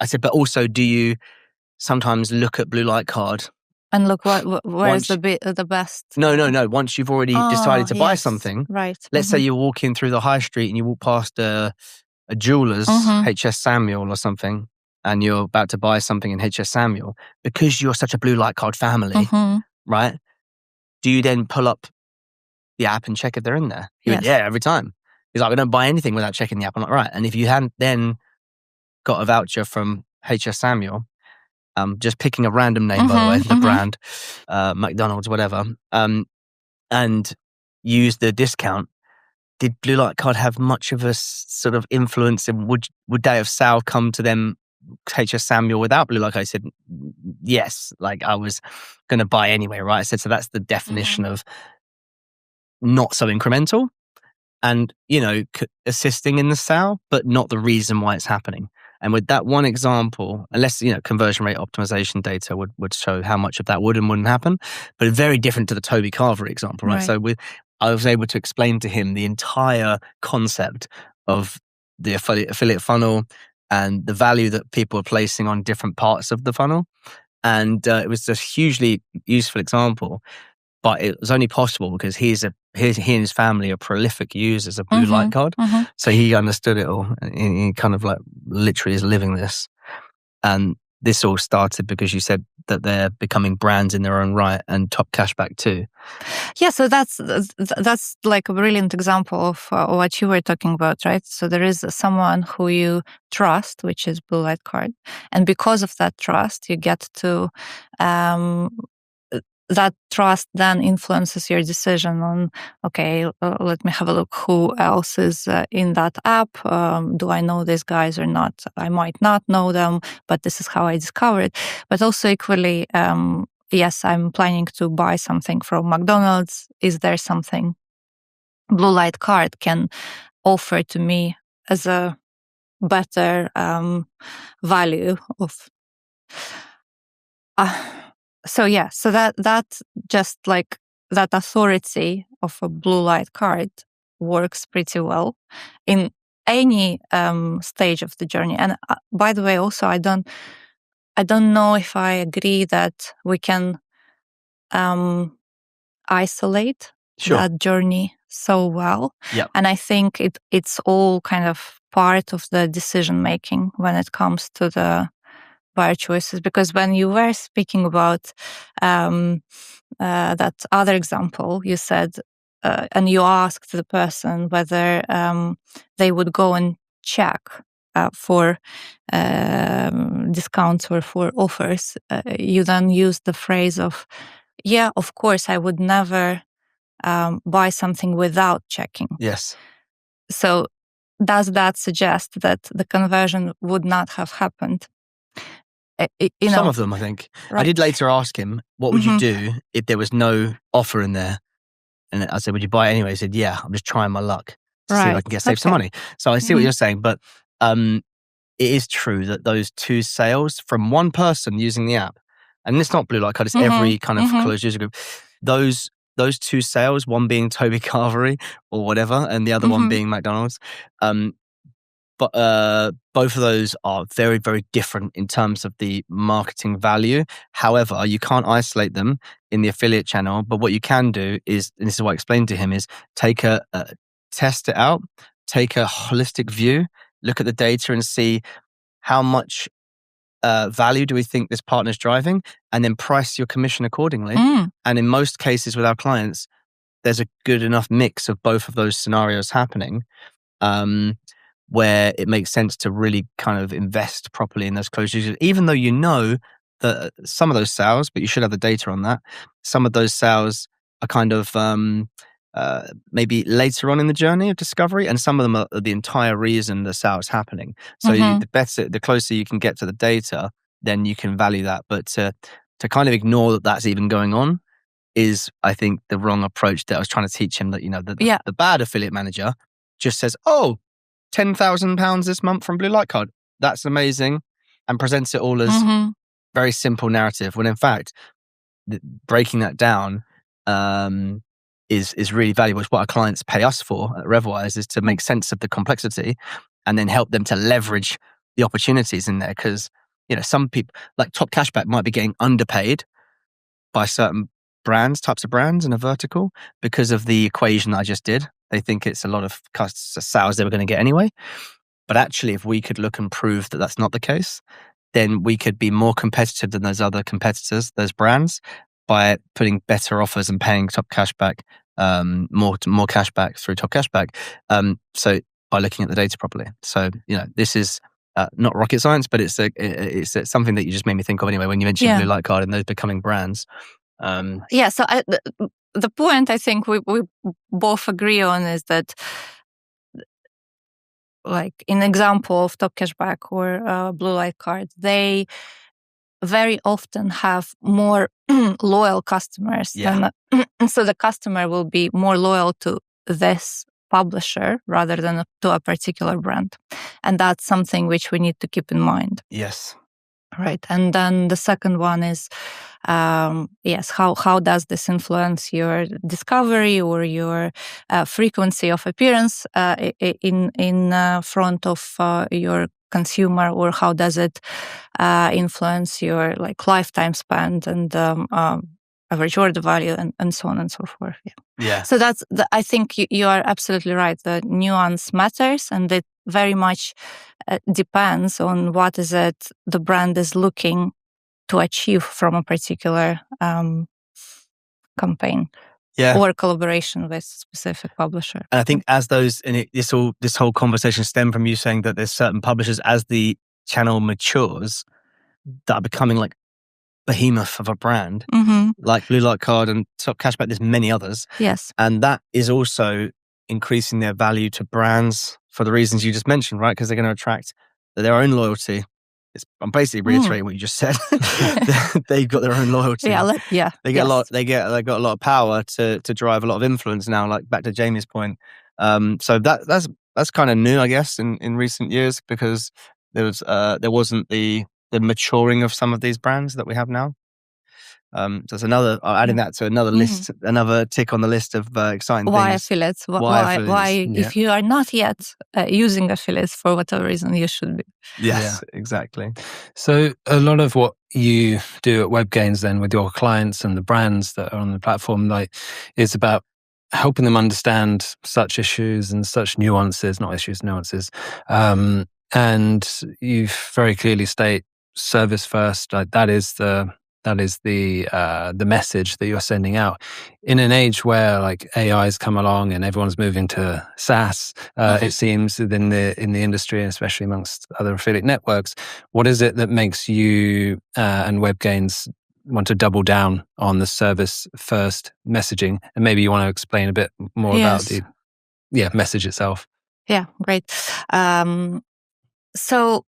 I said, but also, do you sometimes look at blue light card? And look, where is the best? No. Once you've already decided to buy something, right? Let's say you're walking through the high street and you walk past a jeweler's, H.S. Samuel or something, and you're about to buy something in H.S. Samuel, because you're such a blue light card family, right? Do you then pull up the app and check if they're in there? Yes. Yeah, every time. He's like, I don't buy anything without checking the app. I'm like, right. And if you hadn't then got a voucher from H.S. Samuel, just picking a random name, by the way, the brand, McDonald's, whatever, and use the discount, did blue light card have much of a sort of influence? And would they have sale come to them, H.S. Samuel, without blue light card? I said, yes, like I was going to buy anyway, right? I said, so that's the definition of not so incremental and, assisting in the sale, but not the reason why it's happening. And with that one example, unless, conversion rate optimization data would show how much of that would and wouldn't happen, but very different to the Toby Carver example, right? So I was able to explain to him the entire concept of the affiliate funnel and the value that people are placing on different parts of the funnel. And it was a hugely useful example, but it was only possible because he and his family are prolific users of blue light card. So he understood it all. And he kind of like literally is living this. And this all started because you said that they're becoming brands in their own right and top cashback too. Yeah, so that's like a brilliant example of what you were talking about, right? So there is someone who you trust, which is blue light card. And because of that trust, you get to that trust then influences your decision on, okay, let me have a look who else is in that app. Do I know these guys or not? I might not know them, but this is how I discover it. But also equally, yes, I'm planning to buy something from McDonald's. Is there something blue light card can offer to me as a better value of... So that just like that authority of a blue light card works pretty well in any stage of the journey. And by the way, also I don't know if I agree that we can isolate that journey so well. And I think it's all kind of part of the decision making when it comes to the buyer choices, because when you were speaking about that other example, you said, and you asked the person whether they would go and check for discounts or for offers, you then used the phrase of, yeah, of course, I would never buy something without checking. Yes. So does that suggest that the conversion would not have happened? Some of them, I think. Right. I did later ask him, what would you do if there was no offer in there? And I said, would you buy it anyway? He said, yeah, I'm just trying my luck to see if I can save some money. So I see what you're saying, but it is true that those two sales from one person using the app, and it's not blue light card, it's every kind of closed user group, those two sales, one being Toby Carvery or whatever, and the other one being McDonald's, but both of those are very, very different in terms of the marketing value. However, you can't isolate them in the affiliate channel. But what you can do is, and this is what I explained to him, is test it out, take a holistic view, look at the data and see how much value do we think this partner's driving, and then price your commission accordingly. And in most cases with our clients, there's a good enough mix of both of those scenarios happening, where it makes sense to really kind of invest properly in those closed users, even though you know that some of those sales, but you should have the data on that, some of those sales are kind of maybe later on in the journey of discovery, and some of them are the entire reason the sale is happening. So the closer you can get to the data, then you can value that. But to kind of ignore that that's even going on is, I think, the wrong approach that I was trying to teach him. That the bad affiliate manager just says, "Oh, £10,000 this month from blue light card. That's amazing," and presents it all as very simple narrative. When in fact, breaking that down is really valuable. It's what our clients pay us for at RevWise, is to make sense of the complexity and then help them to leverage the opportunities in there, because some people like Top Cashback might be getting underpaid by certain types of brands in a vertical because of the equation that I just did. They think it's a lot of sales they were going to get anyway. But actually, if we could look and prove that that's not the case, then we could be more competitive than those other competitors, those brands, by putting better offers and paying Top Cashback more cashback through Top Cashback. So by looking at the data properly. So this is not rocket science, but it's something that you just made me think of anyway when you mentioned Blue Light Card and those becoming brands. So the point I think we both agree on is that, like in example of Top Cashback or Blue Light Card, they very often have more loyal customers. Yeah. So the customer will be more loyal to this publisher rather than to a particular brand. And that's something which we need to keep in mind. Yes. Right. And then the second one is, how does this influence your discovery or your frequency of appearance in front of your consumer, or how does it influence your lifetime spend and average order value and so on and so forth. Yeah. So that's I think you are absolutely right. The nuance matters, and it very much depends on what is it the brand is looking to achieve from a particular campaign or collaboration with specific publisher. And I think as this whole conversation stemmed from you saying that there's certain publishers, as the channel matures, that are becoming like behemoth of a brand, like Blue Light Card and Top Cashback. There's many others. Yes. And that is also increasing their value to brands for the reasons you just mentioned, right? Because they're going to attract their own loyalty. I'm basically reiterating what you just said. They've got their own loyalty. They got a lot of power to drive a lot of influence now. Like back to Jamie's point. So that's kind of new, I guess, in recent years, because there wasn't the maturing of some of these brands that we have now. So it's another, adding that to another list, another tick on the list of exciting why things. Affiliates? Why if you are not yet using affiliates for whatever reason, you should be. Yes, exactly. So a lot of what you do at Webgains then with your clients and the brands that are on the platform, is about helping them understand such issues and such nuances, not issues, nuances. And you very clearly state service first. That is the message that you're sending out in an age where AI's come along and everyone's moving to SaaS. It seems in the industry, and especially amongst other affiliate networks. What is it that makes you and Webgains want to double down on the service first messaging? And maybe you want to explain a bit more about the message itself. Yeah, great. So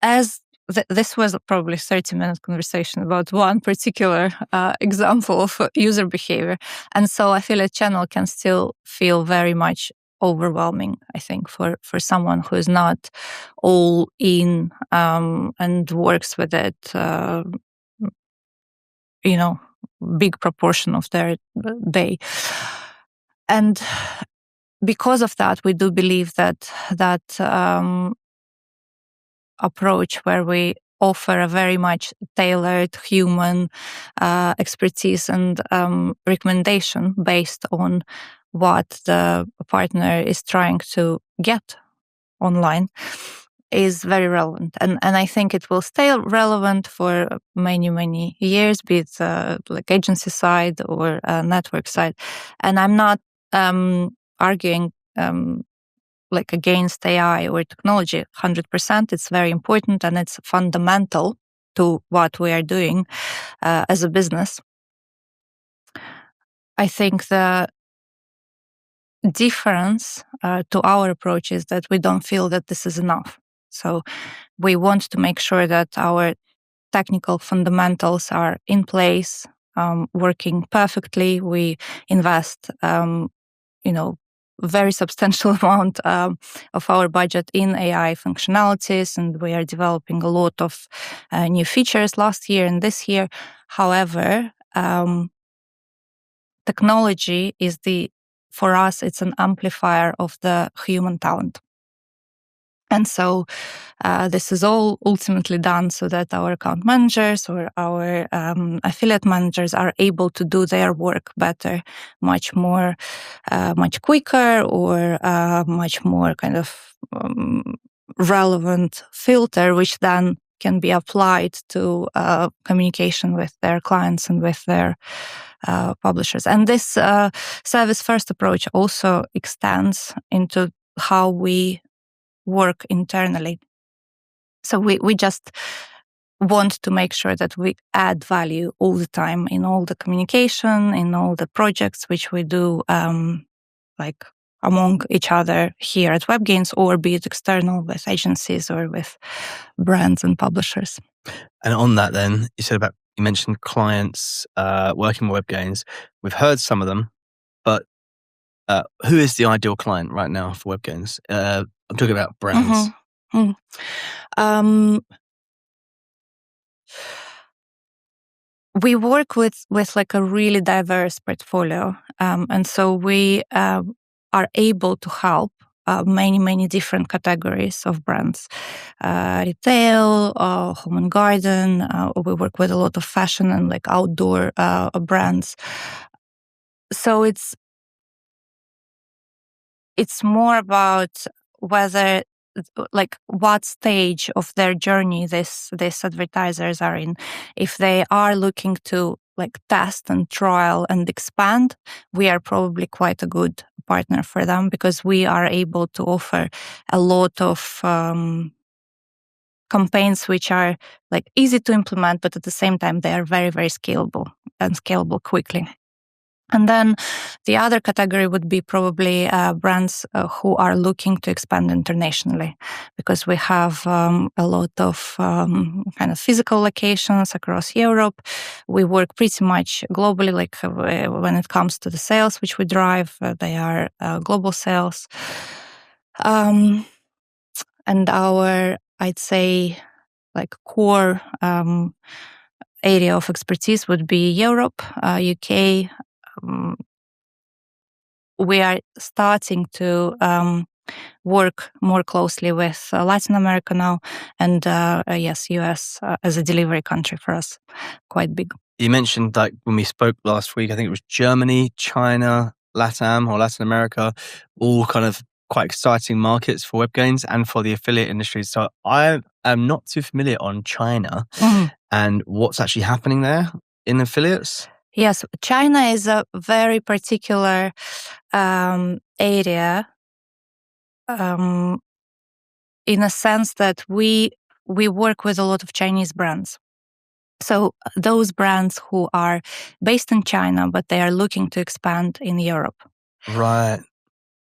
as this was probably a 30-minute conversation about one particular example of user behavior. And so affiliate channel can still feel very much overwhelming, I think, for someone who is not all in and works with it, big proportion of their day. And because of that, we do believe that approach where we offer a very much tailored human expertise and recommendation based on what the partner is trying to get online is very relevant. And I think it will stay relevant for many, many years, be it agency side or network side. And I'm not arguing against AI or technology 100%. It's very important and it's fundamental to what we are doing as a business. I think the difference to our approach is that we don't feel that this is enough. So we want to make sure that our technical fundamentals are in place, working perfectly. We invest, very substantial amount of our budget in AI functionalities, and we are developing a lot of new features last year and this year. However, technology is for us, it's an amplifier of the human talent. And so this is all ultimately done so that our account managers or our affiliate managers are able to do their work better, much more, much quicker, or much more kind of relevant filter, which then can be applied to communication with their clients and with their publishers. And this service first approach also extends into how we work internally. So we just want to make sure that we add value all the time in all the communication, in all the projects which we do, like among each other here at Webgains, or be it external with agencies or with brands and publishers. And on that, then you mentioned clients working with Webgains. We've heard some of them, but who is the ideal client right now for Webgains? I'm talking about brands. We work with like a really diverse portfolio, and so we are able to help many different categories of brands, retail, home and garden. We work with a lot of fashion and like outdoor brands. So it's more about whether, like, what stage of their journey these advertisers are in. If they are looking to like test and trial and expand, we are probably quite a good partner for them, because we are able to offer a lot of campaigns which are like easy to implement, but at the same time they are very scalable and scalable quickly. And then the other category would be probably brands who are looking to expand internationally, because we have a lot of kind of physical locations across Europe. We work pretty much globally, like when it comes to the sales which we drive, they are global sales. And our, I'd say, like core area of expertise would be Europe, UK. We are starting to work more closely with Latin America now, and yes, US as a delivery country for us, quite big. You mentioned, like, when we spoke last week, I think it was Germany, China, LATAM or Latin America, all kind of quite exciting markets for Webgains and for the affiliate industry. So I am not too familiar on China and what's actually happening there in affiliates. Yes, China is a very particular area, in a sense that we work with a lot of Chinese brands. So those brands who are based in China, but they are looking to expand in Europe. Right.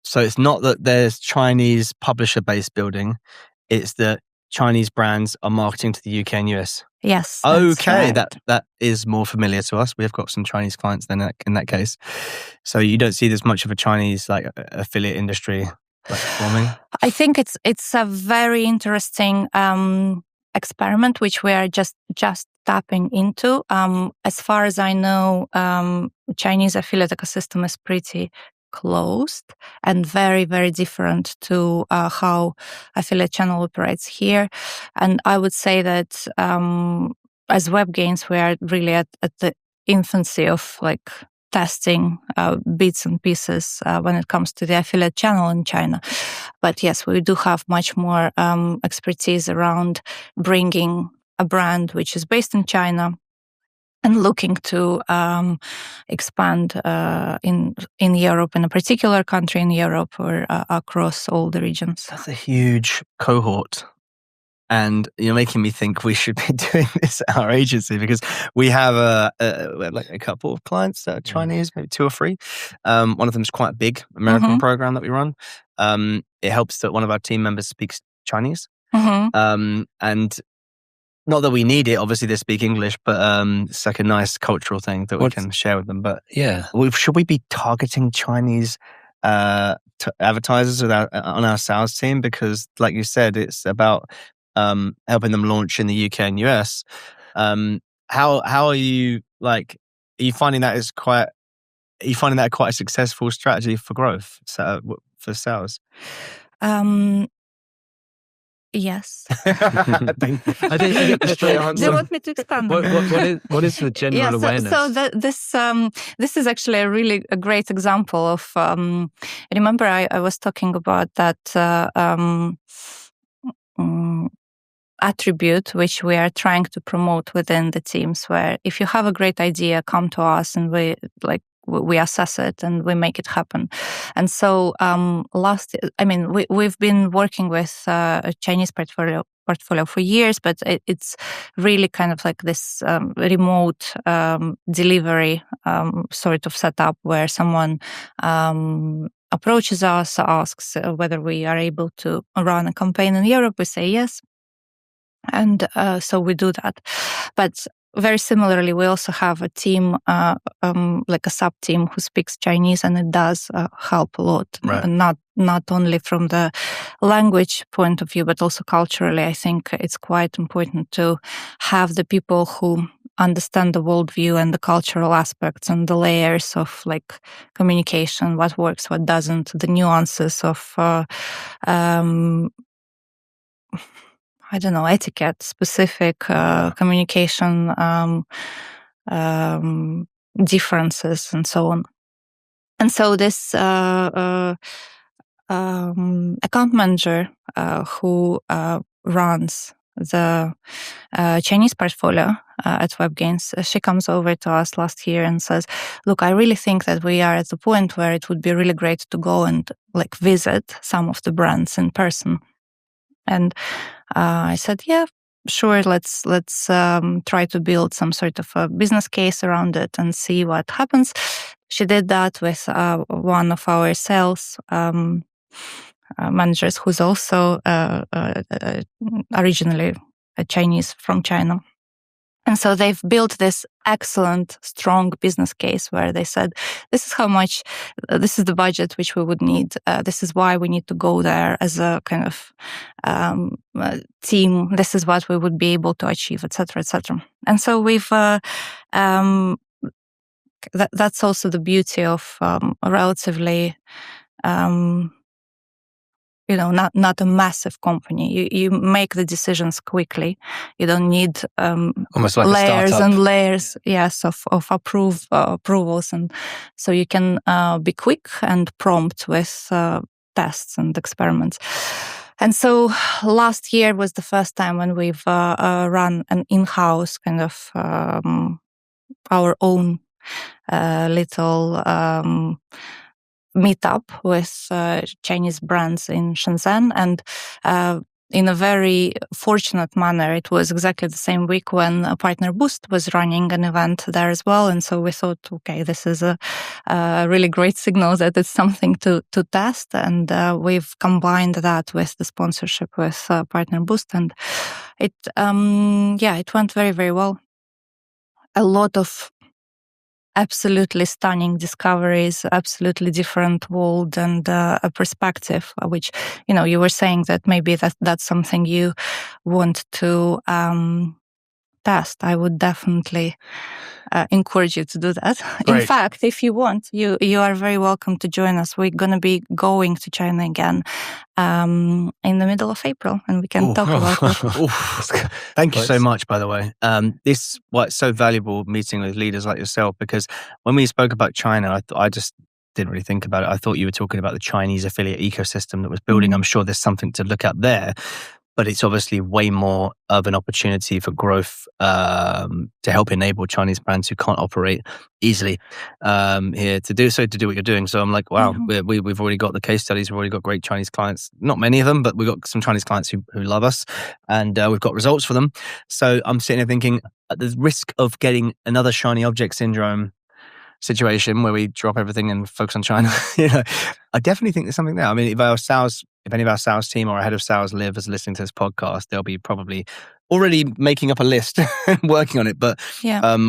So it's not that there's Chinese publisher base building, it's that Chinese brands are marketing to the UK and US. Yes. Okay, right. that is more familiar to us. We've got some Chinese clients then in that case. So you don't see there's much of a Chinese like affiliate industry like forming? I think it's a very interesting experiment which we are just tapping into. As far as I know, Chinese affiliate ecosystem is pretty closed and very different to how affiliate channel operates here. And I would say that as Webgains, we are really at the infancy of like testing bits and pieces when it comes to the affiliate channel in China. But yes, we do have much more expertise around bringing a brand which is based in China and looking to expand in Europe, in a particular country in Europe, or across all the regions. That's a huge cohort. And you're making me think we should be doing this at our agency, because we have like a couple of clients that are Chinese, maybe 2 or 3. One of them is quite a big American program that we run. It helps that one of our team members speaks Chinese. And not that we need it, obviously they speak English, but it's like a nice cultural thing that we can share with them. But yeah, should we be targeting Chinese advertisers on our sales team? Because like you said, it's about helping them launch in the UK and US. How are you, like, are you finding that quite a successful strategy for growth, for sales? Yes. I think Straight Do answer. you want me to expand? what is the general awareness? This is actually a great example of. Remember, I was talking about that attribute which we are trying to promote within the teams. Where if you have a great idea, come to us and we assess it and we make it happen. And so we've been working with a Chinese portfolio for years, but it's really kind of like this remote delivery sort of setup where someone approaches us, asks whether we are able to run a campaign in Europe. We say yes. And so we do that. But very similarly, we also have a team, like a sub-team who speaks Chinese, and it does help a lot. Right. Not only from the language point of view, but also culturally. I think it's quite important to have the people who understand the worldview and the cultural aspects and the layers of like communication, what works, what doesn't, the nuances of etiquette, specific communication differences, and so on. And so this account manager who runs the Chinese portfolio at Webgains, she comes over to us last year and says, "Look, I really think that we are at the point where it would be really great to go and like visit some of the brands in person." And I said, "Yeah, sure. Let's try to build some sort of a business case around it and see what happens." She did that with one of our sales managers, who's also originally a Chinese from China. And so they've built this excellent, strong business case where they said, this is how much, this is the budget which we would need. This is why we need to go there as a kind of team. This is what we would be able to achieve, et cetera, et cetera. And so we've, that's also the beauty of a relatively, not a massive company. You make the decisions quickly. You don't need Almost like layers a startup. and layers, yes, of approvals, and so you can be quick and prompt with tests and experiments. And so last year was the first time when we've run an in-house kind of our own little meetup with Chinese brands in Shenzhen. And in a very fortunate manner, it was exactly the same week when Partner Boost was running an event there as well. And so we thought, okay, this is a really great signal that it's something to test. And we've combined that with the sponsorship with Partner Boost. And it went very, very well. A lot of absolutely stunning discoveries, absolutely different world and a perspective, which, you were saying that maybe that's something you want to test. I would definitely encourage you to do that. Great. In fact, if you want, you are very welcome to join us. We're going to be going to China again in the middle of April, and we can talk about it. Thank you so much, by the way. This is why it's so valuable meeting with leaders like yourself, because when we spoke about China, I just didn't really think about it. I thought you were talking about the Chinese affiliate ecosystem that was building. I'm sure there's something to look at there, but it's obviously way more of an opportunity for growth to help enable Chinese brands who can't operate easily here to do what you're doing. So I'm like, wow, we've already got the case studies. We've already got great Chinese clients. Not many of them, but we've got some Chinese clients who love us, and we've got results for them. So I'm sitting there thinking, at the risk of getting another shiny object syndrome situation where we drop everything and focus on China, I definitely think there's something there. I mean, if any of our sales team or our head of sales is listening to this podcast, they'll be probably already making up a list and working on it. But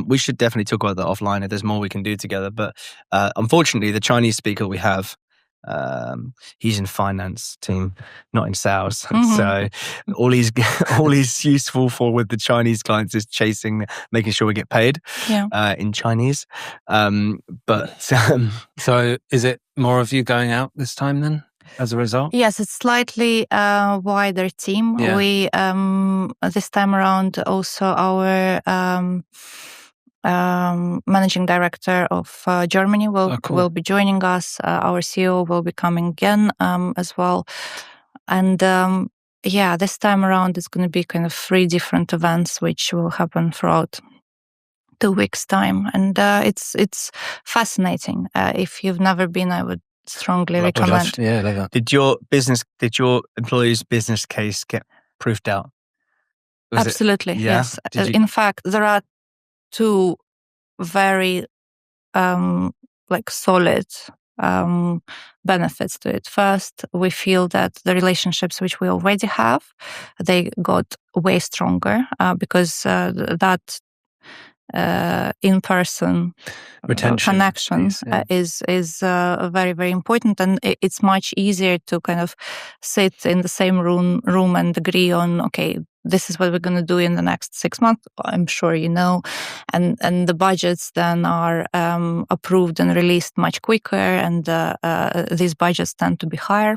we should definitely talk about that offline if there's more we can do together. But unfortunately, the Chinese speaker we have, he's in finance team, not in sales. So all he's useful for with the Chinese clients is making sure we get paid in Chinese. So is it more of you going out this time then? as a result? Yes, it's slightly wider team. Yeah. We this time around also our managing director of Germany will be joining us. Our CEO will be coming again as well, and this time around it's going to be kind of 3 different events which will happen throughout 2 weeks' time, and it's fascinating. If you've never been, I would strongly recommend. Yeah, love that. Did your employees' business case get proofed out? Absolutely, yes. In fact, there are 2 very solid benefits to it. First, we feel that the relationships which we already have, they got way stronger because that in-person retention connection piece, yeah. is very, very important, and it's much easier to kind of sit in the same room and agree on, okay, this is what we're going to do in the next 6 months. I'm sure you know, and the budgets then are approved and released much quicker, and these budgets tend to be higher.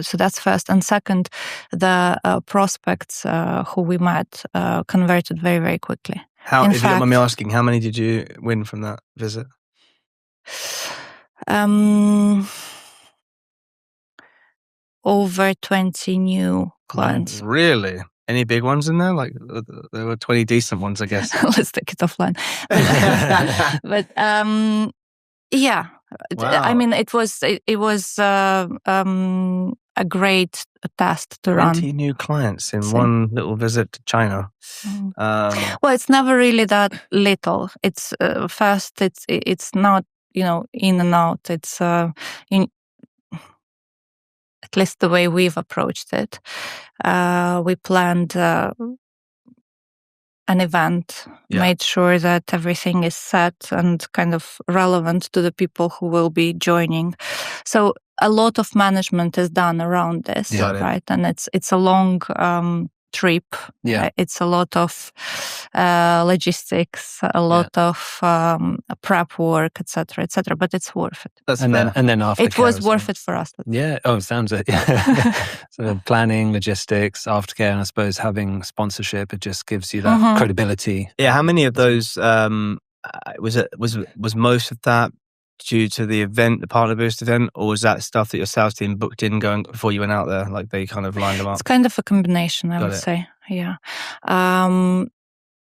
So that's first. And second, the prospects who we met converted very, very quickly. If you don't mind me asking, how many did you win from that visit? Over 20 new clients. Really? Any big ones in there? Like there were 20 decent ones, I guess. Let's take it offline. But yeah. Wow. I mean, it was a great test to 20 run. new clients in one little visit to China. Well, it's never really that little. It's first. It's not in and out. It's at least the way we've approached it. We planned an event, made sure that everything is set and kind of relevant to the people who will be joining. So a lot of management is done around this, right? And it's a long trip. Yeah, it's a lot of logistics, a lot of prep work, etc., etc. But it's worth it. And then after it was worth it for us. Yeah. Oh, sounds it. Yeah. So planning, logistics, aftercare, and I suppose having sponsorship, it just gives you that credibility. Yeah. How many of those was most of that due to the event, the Partner Boost event, or was that stuff that your sales team booked in going before you went out there? Like they kind of lined them up? It's kind of a combination, I would say. Yeah.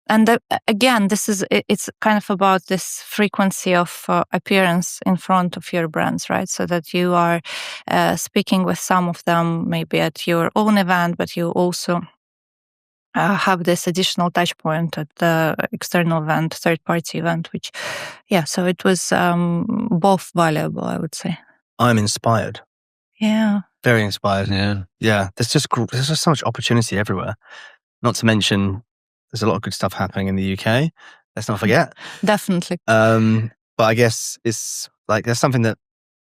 And again, it's kind of about this frequency of appearance in front of your brands, right? So that you are speaking with some of them maybe at your own event, but you also have this additional touch point at the external event, third-party event, which, so it was both valuable, I would say. I'm inspired. Yeah. Very inspired. Yeah. There's just so much opportunity everywhere. Not to mention, there's a lot of good stuff happening in the UK. Let's not forget. Definitely. But I guess it's like there's something that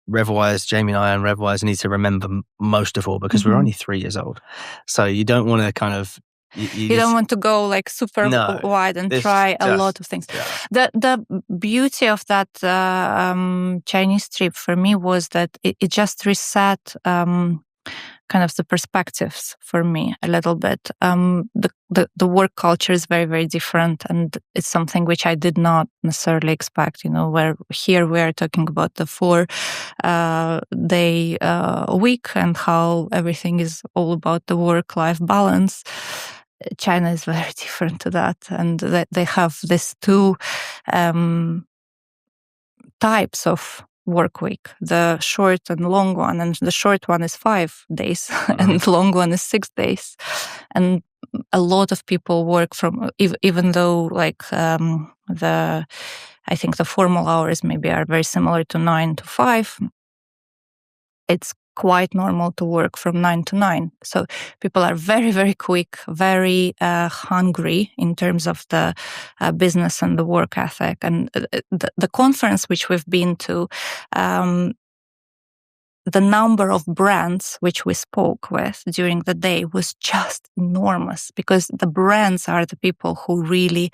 RevWise, Jamie and I and RevWise need to remember most of all, because we're only 3 years old. So you don't want to kind of you don't want to go like super wide and try a lot of things. Yeah. The beauty of that Chinese trip for me was that it just reset kind of the perspectives for me a little bit. The work culture is very, very different, and it's something which I did not necessarily expect. Where here we are talking about the 4-day week and how everything is all about the work-life balance. China is very different to that, and they have these 2 types of work week, the short and long one, and the short one is 5 days and the long one is 6 days. And a lot of people work from, even though like I think the formal hours maybe are very similar to 9 to 5, it's quite normal to work from 9 to 9. So people are very, very quick, very hungry in terms of the business and the work ethic. And the conference which we've been to, the number of brands which we spoke with during the day was just enormous, because the brands are the people who really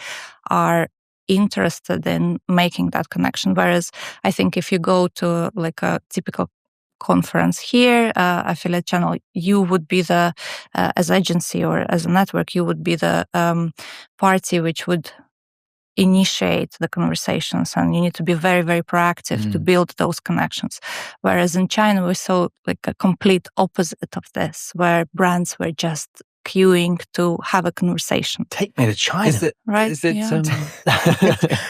are interested in making that connection. Whereas I think if you go to like a typical conference here, affiliate channel, you would be the, as agency or as a network, you would be the party which would initiate the conversations, and you need to be very, very proactive to build those connections. Whereas in China, we saw like a complete opposite of this, where brands were just queuing to have a conversation. Take me to China. Right? Is it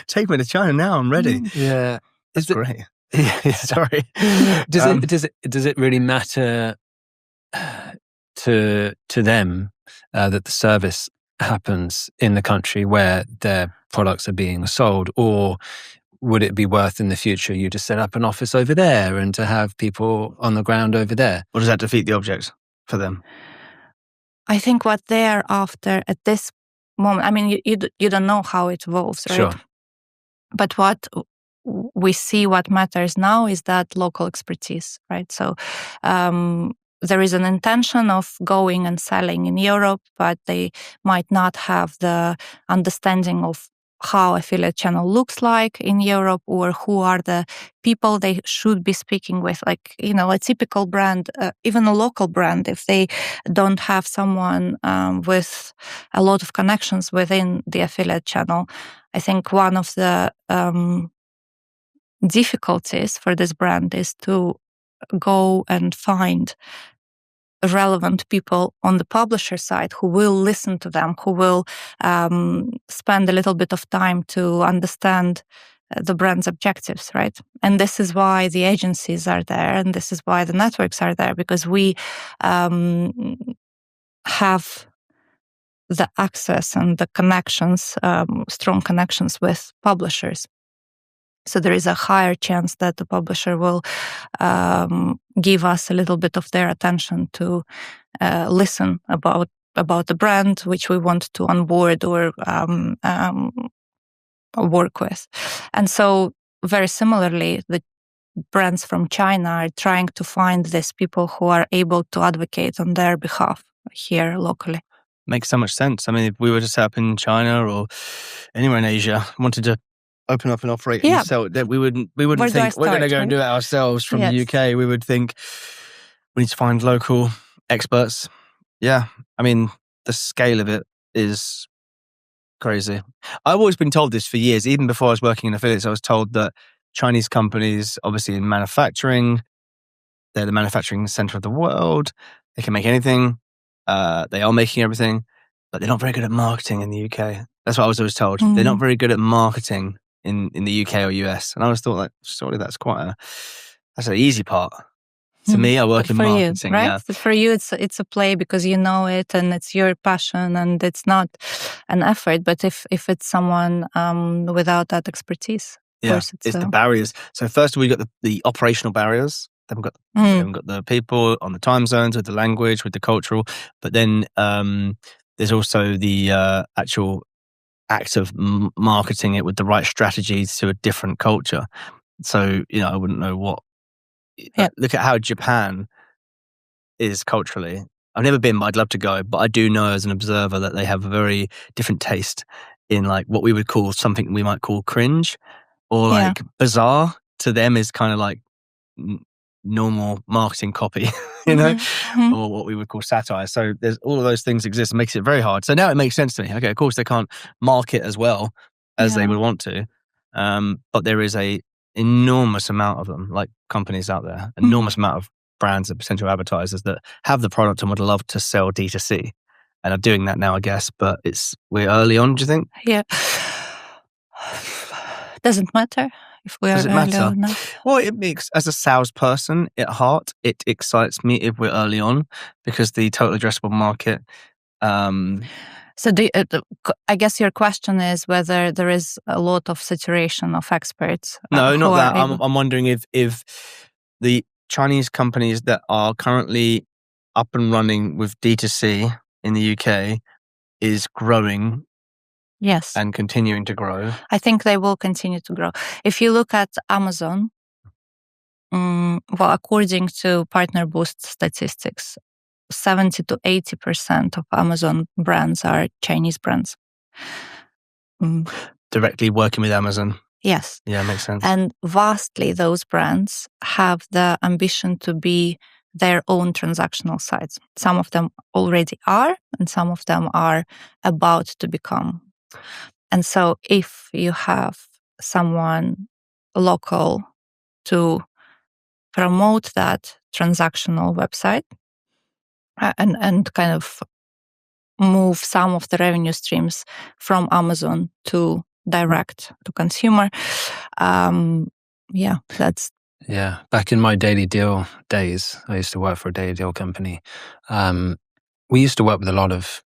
Take me to China now. I'm ready. Yeah. That's great. Yeah. Sorry. Does it really matter to them that the service happens in the country where their products are being sold, or would it be worth in the future you to set up an office over there and to have people on the ground over there? Or does that defeat the object for them? I think what they are after at this moment, I mean, you don't know how it evolves, right? Sure. But what we see, what matters now is that local expertise, right? So there is an intention of going and selling in Europe, but they might not have the understanding of how affiliate channel looks like in Europe, or who are the people they should be speaking with. Like, a typical brand, even a local brand, if they don't have someone with a lot of connections within the affiliate channel, I think one of the difficulties for this brand is to go and find relevant people on the publisher side who will listen to them, who will spend a little bit of time to understand the brand's objectives, right? And this is why the agencies are there, and this is why the networks are there, because we have the access and the connections, strong connections with publishers. So there is a higher chance that the publisher will give us a little bit of their attention to listen about the brand which we want to onboard or work with. And so very similarly, the brands from China are trying to find these people who are able to advocate on their behalf here locally. Makes so much sense. I mean, if we were to set up in China or anywhere in Asia, wanted to open up and operate and sell, that we wouldn't think we're going to go and do it ourselves from the UK. We would think we need to find local experts. Yeah, I mean, the scale of it is crazy. I've always been told this for years. Even before I was working in affiliates, I was told that Chinese companies, obviously in manufacturing, they're the manufacturing center of the world. They can make anything. They are making everything, but they're not very good at marketing in the UK. That's what I was always told. They're not very good at marketing in the UK or US. And I always thought, like, surely that's that's an easy part. To me, I work in marketing. You, right? Yeah. So for you, it's a play because you know it and it's your passion and it's not an effort. But if it's someone without that expertise, of course it's the barriers. So first we got the operational barriers. Then we've got the people on the time zones, with the language, with the cultural. But then there's also the actual act of marketing it with the right strategies to a different culture. So, I wouldn't know what. Look at how Japan is culturally. I've never been, but I'd love to go. But I do know as an observer that they have a very different taste in like what we would call something we might call cringe, or like bizarre to them is kind of like normal marketing copy, or what we would call satire. So there's all of those things exist. It makes it very hard. So now it makes sense to me. Okay, of course they can't market as well as they would want to, but there is a enormous amount of them, like companies out there, enormous amount of brands and potential advertisers that have the product and would love to sell D2C, and are doing that now, I guess. But we're early on. Do you think? Yeah. Doesn't matter if we are early or not. Well, it makes, as a salesperson at heart, it excites me if we're early on, because the total addressable market. So I guess your question is whether there is a lot of saturation of experts. No, not that. I'm wondering if the Chinese companies that are currently up and running with D2C in the UK is growing. Yes. And continuing to grow. I think they will continue to grow. If you look at Amazon, according to Partner Boost statistics, 70 to 80% of Amazon brands are Chinese brands. Directly working with Amazon. Yes. Yeah, makes sense. And vastly, those brands have the ambition to be their own transactional sites. Some of them already are, and some of them are about to become. And so if you have someone local to promote that transactional website and kind of move some of the revenue streams from Amazon to direct to consumer, that's Yeah, back in my daily deal days, I used to work for a daily deal company. We used to work with a lot of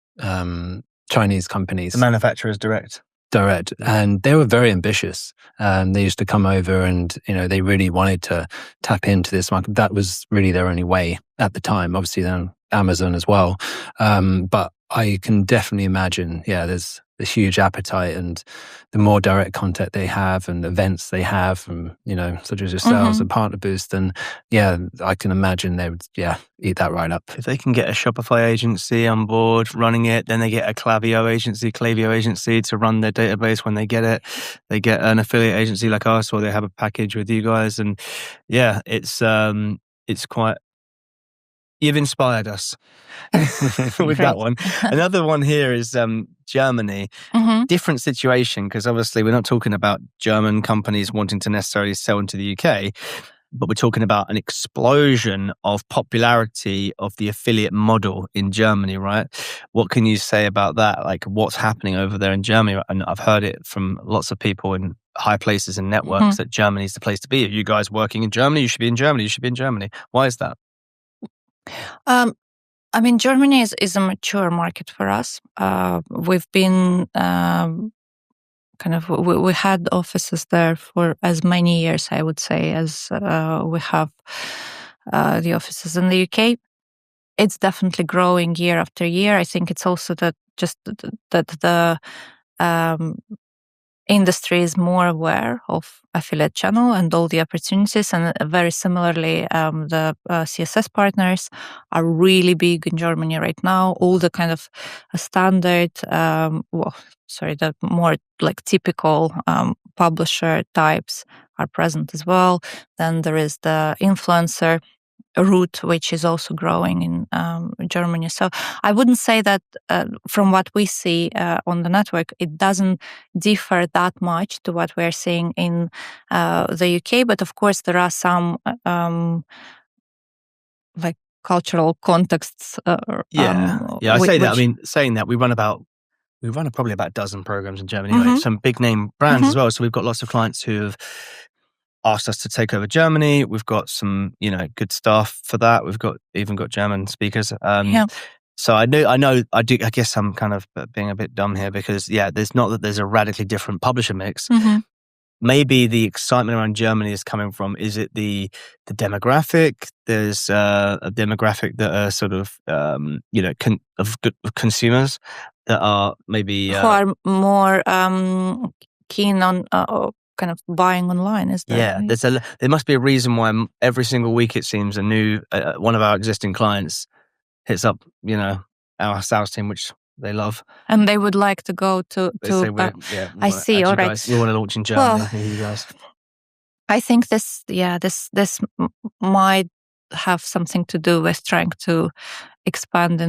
Chinese companies. The manufacturers direct. And they were very ambitious. They used to come over and, they really wanted to tap into this market. That was really their only way at the time. Obviously then Amazon as well. But I can definitely imagine, there's a huge appetite, and the more direct contact they have and events they have from, such as yourselves and Partner Boost, and I can imagine they would, eat that right up. If they can get a Shopify agency on board running it, then they get a Klaviyo agency to run their database when they get it. They get an affiliate agency like us, or they have a package with you guys. And it's quite... You've inspired us with that one. Another one here is Germany. Different situation, because obviously we're not talking about German companies wanting to necessarily sell into the UK, but we're talking about an explosion of popularity of the affiliate model in Germany, right? What can you say about that? Like, what's happening over there in Germany? And I've heard it from lots of people in high places and networks that Germany is the place to be. Are you guys working in Germany? You should be in Germany. You should be in Germany. Why is that? Germany is a mature market for us. We've been we had offices there for as many years, I would say, as we have the offices in the UK. It's definitely growing year after year. I think it's also that the industry is more aware of affiliate channel and all the opportunities, and very similarly, the CSS partners are really big in Germany right now. All the kind of standard, the more like typical publisher types are present as well. Then there is the influencer route, which is also growing in Germany. So I wouldn't say that from what we see on the network, it doesn't differ that much to what we're seeing in the UK. But of course, there are some cultural contexts. I say that. I mean, saying that, we run probably about a dozen programs in Germany. Anyway, some big name brands as well. So we've got lots of clients who have asked us to take over Germany. We've got some, good staff for that. We've even got German speakers. So I do. I guess I'm kind of being a bit dumb here because there's not that there's a radically different publisher mix. Maybe the excitement around Germany is coming from, is it the demographic? There's a demographic that are sort of, of consumers that are maybe... who are more keen on kind of buying online, is there? Yeah, there must be a reason why every single week it seems a new one of our existing clients hits up, our sales team, which they love, and they would like to go to. I see. All right, we want to launch in Germany. You guys. I think this might have something to do with trying to expand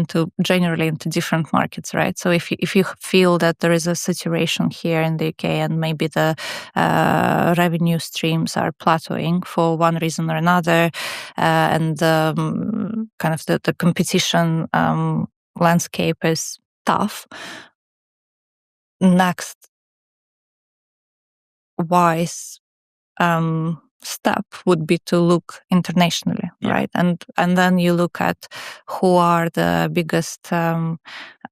generally into different markets, right? So if you feel that there is a saturation here in the UK and maybe the revenue streams are plateauing for one reason or another, and kind of the competition landscape is tough, next wise step would be to look internationally, right? And then you look at who are the biggest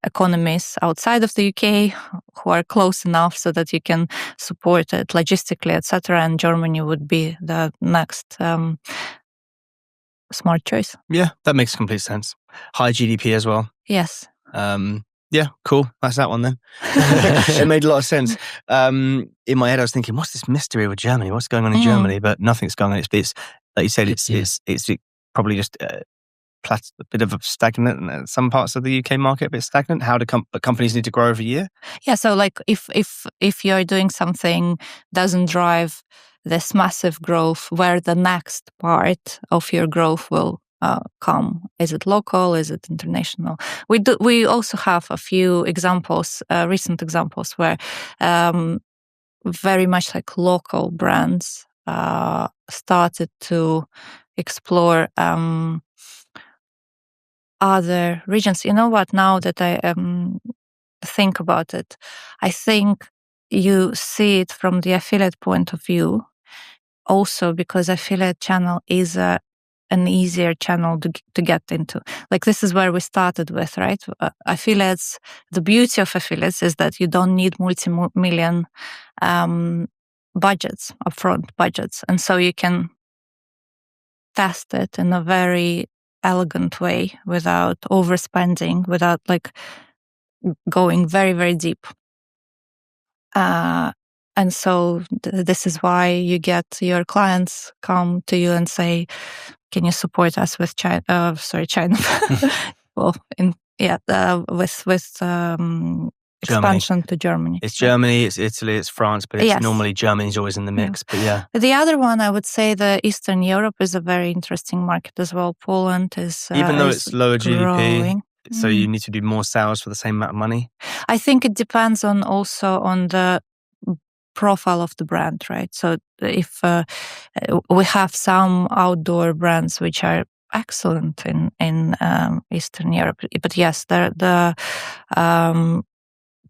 economies outside of the UK who are close enough so that you can support it logistically, etc. And Germany would be the next smart choice. Yeah, that makes complete sense. High GDP as well. Yes. Yeah, cool. That's that one then. It made a lot of sense. In my head, I was thinking, what's this mystery with Germany? What's going on in Germany? But nothing's going on. It's like you said, it's probably just a bit of a stagnant, and some parts of the UK market a bit stagnant? How do companies need to grow every year? Yeah, so like if you're doing something doesn't drive this massive growth, where the next part of your growth will come? Is it local? Is it international? We also have a few examples, recent examples where very much like local brands started to explore other regions. You know what? Now that I think about it, I think you see it from the affiliate point of view also, because affiliate channel is an easier channel to get into. Like, this is where we started with, right? Affiliates, the beauty of affiliates is that you don't need multi-million budgets, upfront budgets. And so you can test it in a very elegant way without overspending, without like going very, very deep. And so this is why you get your clients come to you and say, can you support us with China? Well, with expansion to Germany. It's Germany, it's Italy, it's France, but it's normally Germany's always in the mix. But yeah. The other one, I would say, the Eastern Europe is a very interesting market as well. Poland is even though it's lower growing. GDP, so you need to do more sales for the same amount of money. I think it depends on the profile of the brand, right? So if we have some outdoor brands which are excellent in Eastern Europe, but yes, the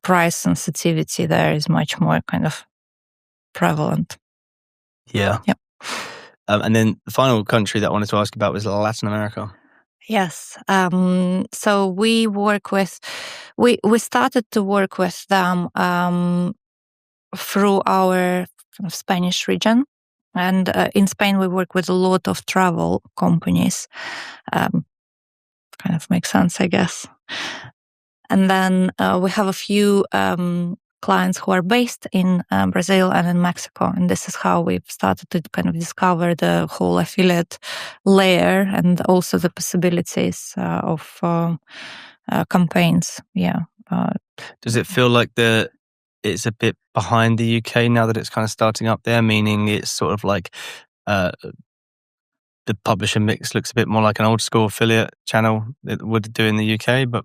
price sensitivity there is much more kind of prevalent. Yeah. Yep. And then the final country that I wanted to ask about was Latin America. Yes. So we started to work with them through our kind of Spanish region. And in Spain, we work with a lot of travel companies. Kind of makes sense, I guess. And then we have a few clients who are based in Brazil and in Mexico. And this is how we've started to kind of discover the whole affiliate layer and also the possibilities of campaigns. Yeah. Does it feel like it's a bit behind the UK now that it's kind of starting up there, meaning it's sort of like the publisher mix looks a bit more like an old school affiliate channel it would do in the UK, but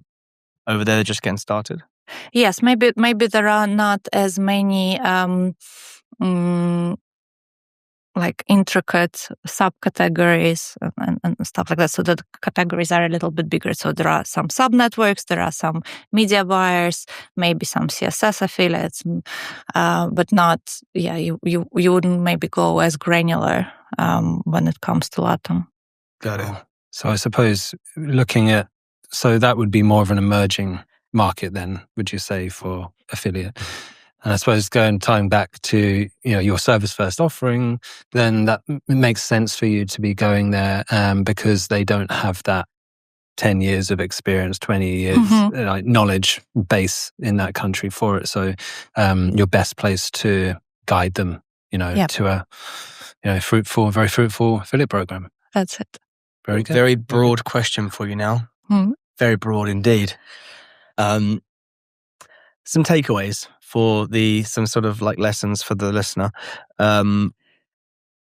over there they're just getting started? Yes, maybe there are not as many like intricate subcategories and stuff like that. So the categories are a little bit bigger. So there are some sub networks, there are some media buyers, maybe some CSS affiliates, but not. Yeah, you wouldn't maybe go as granular when it comes to Latin. Got it. So I suppose so that would be more of an emerging market then, would you say, for affiliate? And I suppose tying back to your service first offering, then that makes sense for you to be going there because they don't have that 10 years of experience, 20 years like knowledge base in that country for it. So you're best placed to guide them, to a very fruitful affiliate program. That's it. Very good. Very broad question for you now. Very broad indeed. Some takeaways for some sort of like lessons for the listener.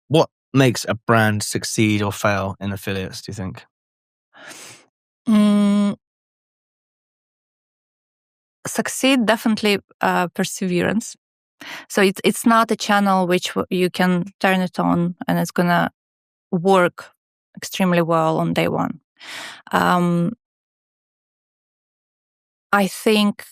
What makes a brand succeed or fail in affiliates, do you think? Succeed, definitely perseverance. So it's not a channel which you can turn it on and it's gonna work extremely well on day one. I think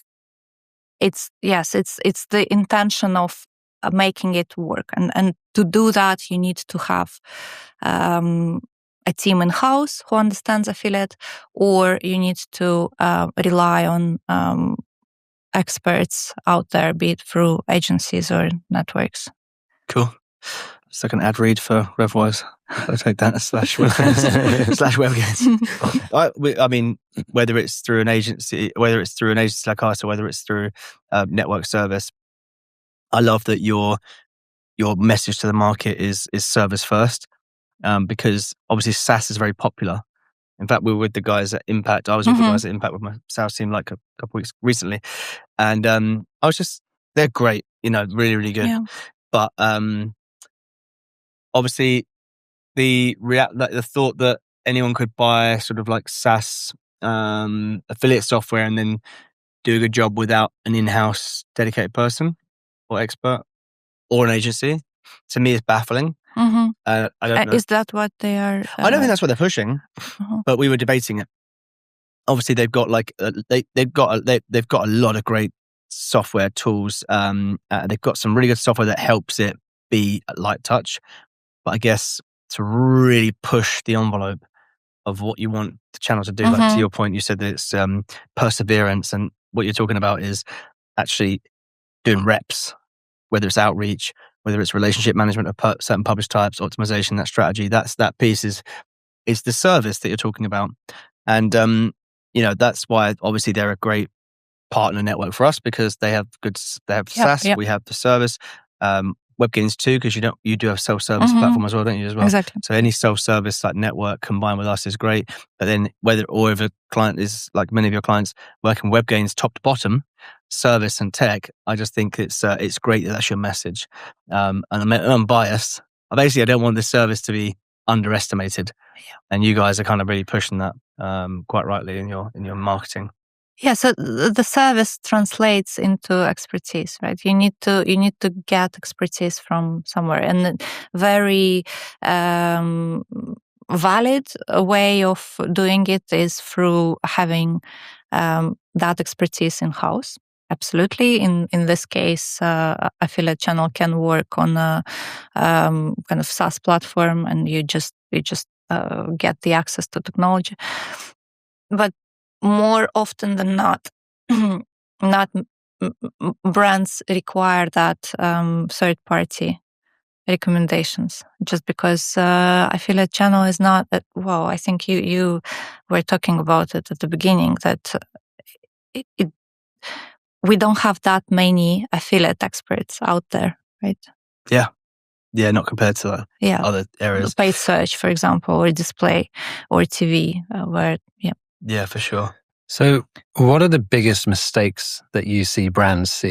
it's the intention of making it work, and to do that you need to have a team in house who understands affiliate, or you need to rely on experts out there, be it through agencies or networks. Cool. It's like an ad read for RevWise. I'll take that // Webgains. I mean, whether it's through an agency like us, or whether it's through network service, I love that your message to the market is service first, because obviously SaaS is very popular, In fact, we were with the guys at Impact. I was with the guys at Impact with my sales team like a couple weeks recently. And I was just, they're great, really, really good. Yeah. But obviously the thought that anyone could buy sort of like SaaS affiliate software and then do a good job without an in-house dedicated person or expert or an agency, to me is baffling. I don't know. Is that what they are? I don't think that's what they're pushing, but we were debating it. Obviously, they've got like they've got a lot of great software tools. They've got some really good software that helps it be a light touch. But I guess to really push the envelope of what you want the channel to do, like to your point, you said that it's perseverance, and what you're talking about is actually doing reps, whether it's outreach, whether it's relationship management of certain publish types, optimization, that strategy. That piece is the service that you're talking about, and that's why obviously they're a great partner network for us, because they have SaaS, we have the service. Webgains too, because you do have self-service platform as well, don't you, as well? Exactly. So any self-service like network combined with us is great. But then if a client is like many of your clients working Webgains top to bottom, service and tech, I just think it's great that that's your message. And I'm biased. I don't want this service to be underestimated. Yeah. And you guys are kind of really pushing that quite rightly in your marketing. Yeah, so the service translates into expertise, right? You need to get expertise from somewhere, and very valid way of doing it is through having that expertise in house. Absolutely. In this case, affiliate channel can work on a kind of SaaS platform, and you just get the access to technology, but more often than not, brands require that third-party recommendations, just because affiliate channel is not that. Well, I think you were talking about it at the beginning, that we don't have that many affiliate experts out there, right? Yeah, not compared to other areas. Paid search, for example, or display, or TV, Yeah, for sure. So what are the biggest mistakes that you see brands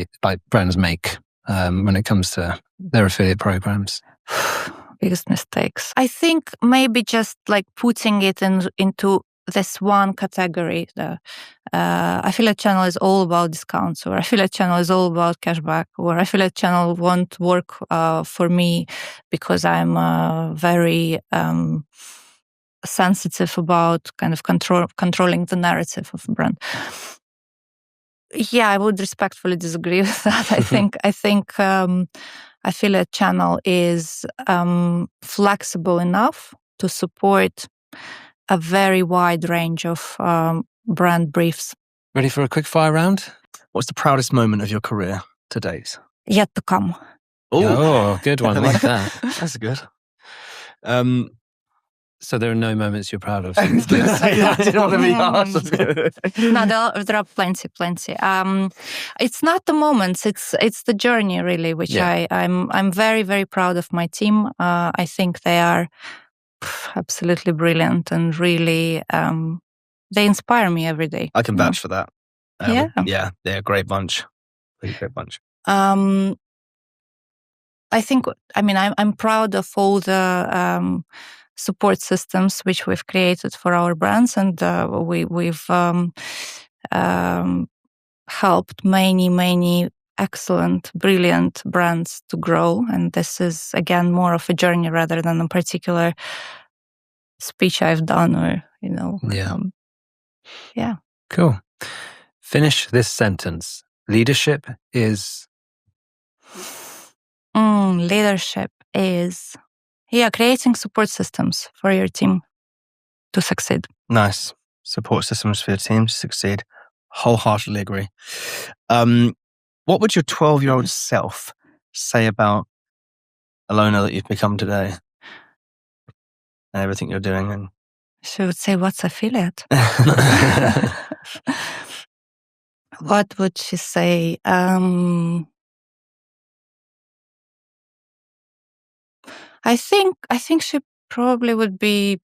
make when it comes to their affiliate programs? Biggest mistakes, I think maybe just like putting it into this one category. The affiliate channel is all about discounts, or affiliate channel is all about cashback, or affiliate channel won't work for me because I'm very sensitive about kind of controlling the narrative of a brand. Yeah, I would respectfully disagree with that. I think affiliate channel is flexible enough to support a very wide range of brand briefs. Ready for a quick fire round? What's the proudest moment of your career to date? Yet to come. Oh, good one. I like that. That's good. So there are no moments you're proud of? I didn't want to be harsh. No, there are plenty. It's not the moments; it's the journey, really. Which I'm very, very proud of my team. I think they are absolutely brilliant, and really they inspire me every day. I can vouch for that. Yeah, they're a great bunch. Really great bunch. I think. I'm proud of all the support systems which we've created for our brands, and we've helped many excellent, brilliant brands to grow. And this is, again, more of a journey rather than a particular speech I've done, or Cool. Finish this sentence. Leadership is creating support systems for your team to succeed. Nice. Support systems for your team to succeed. Wholeheartedly agree. What would your 12-year-old self say about Alona that you've become today and everything you're doing? And she would say, "What's affiliate?" What would she say? I think she probably would be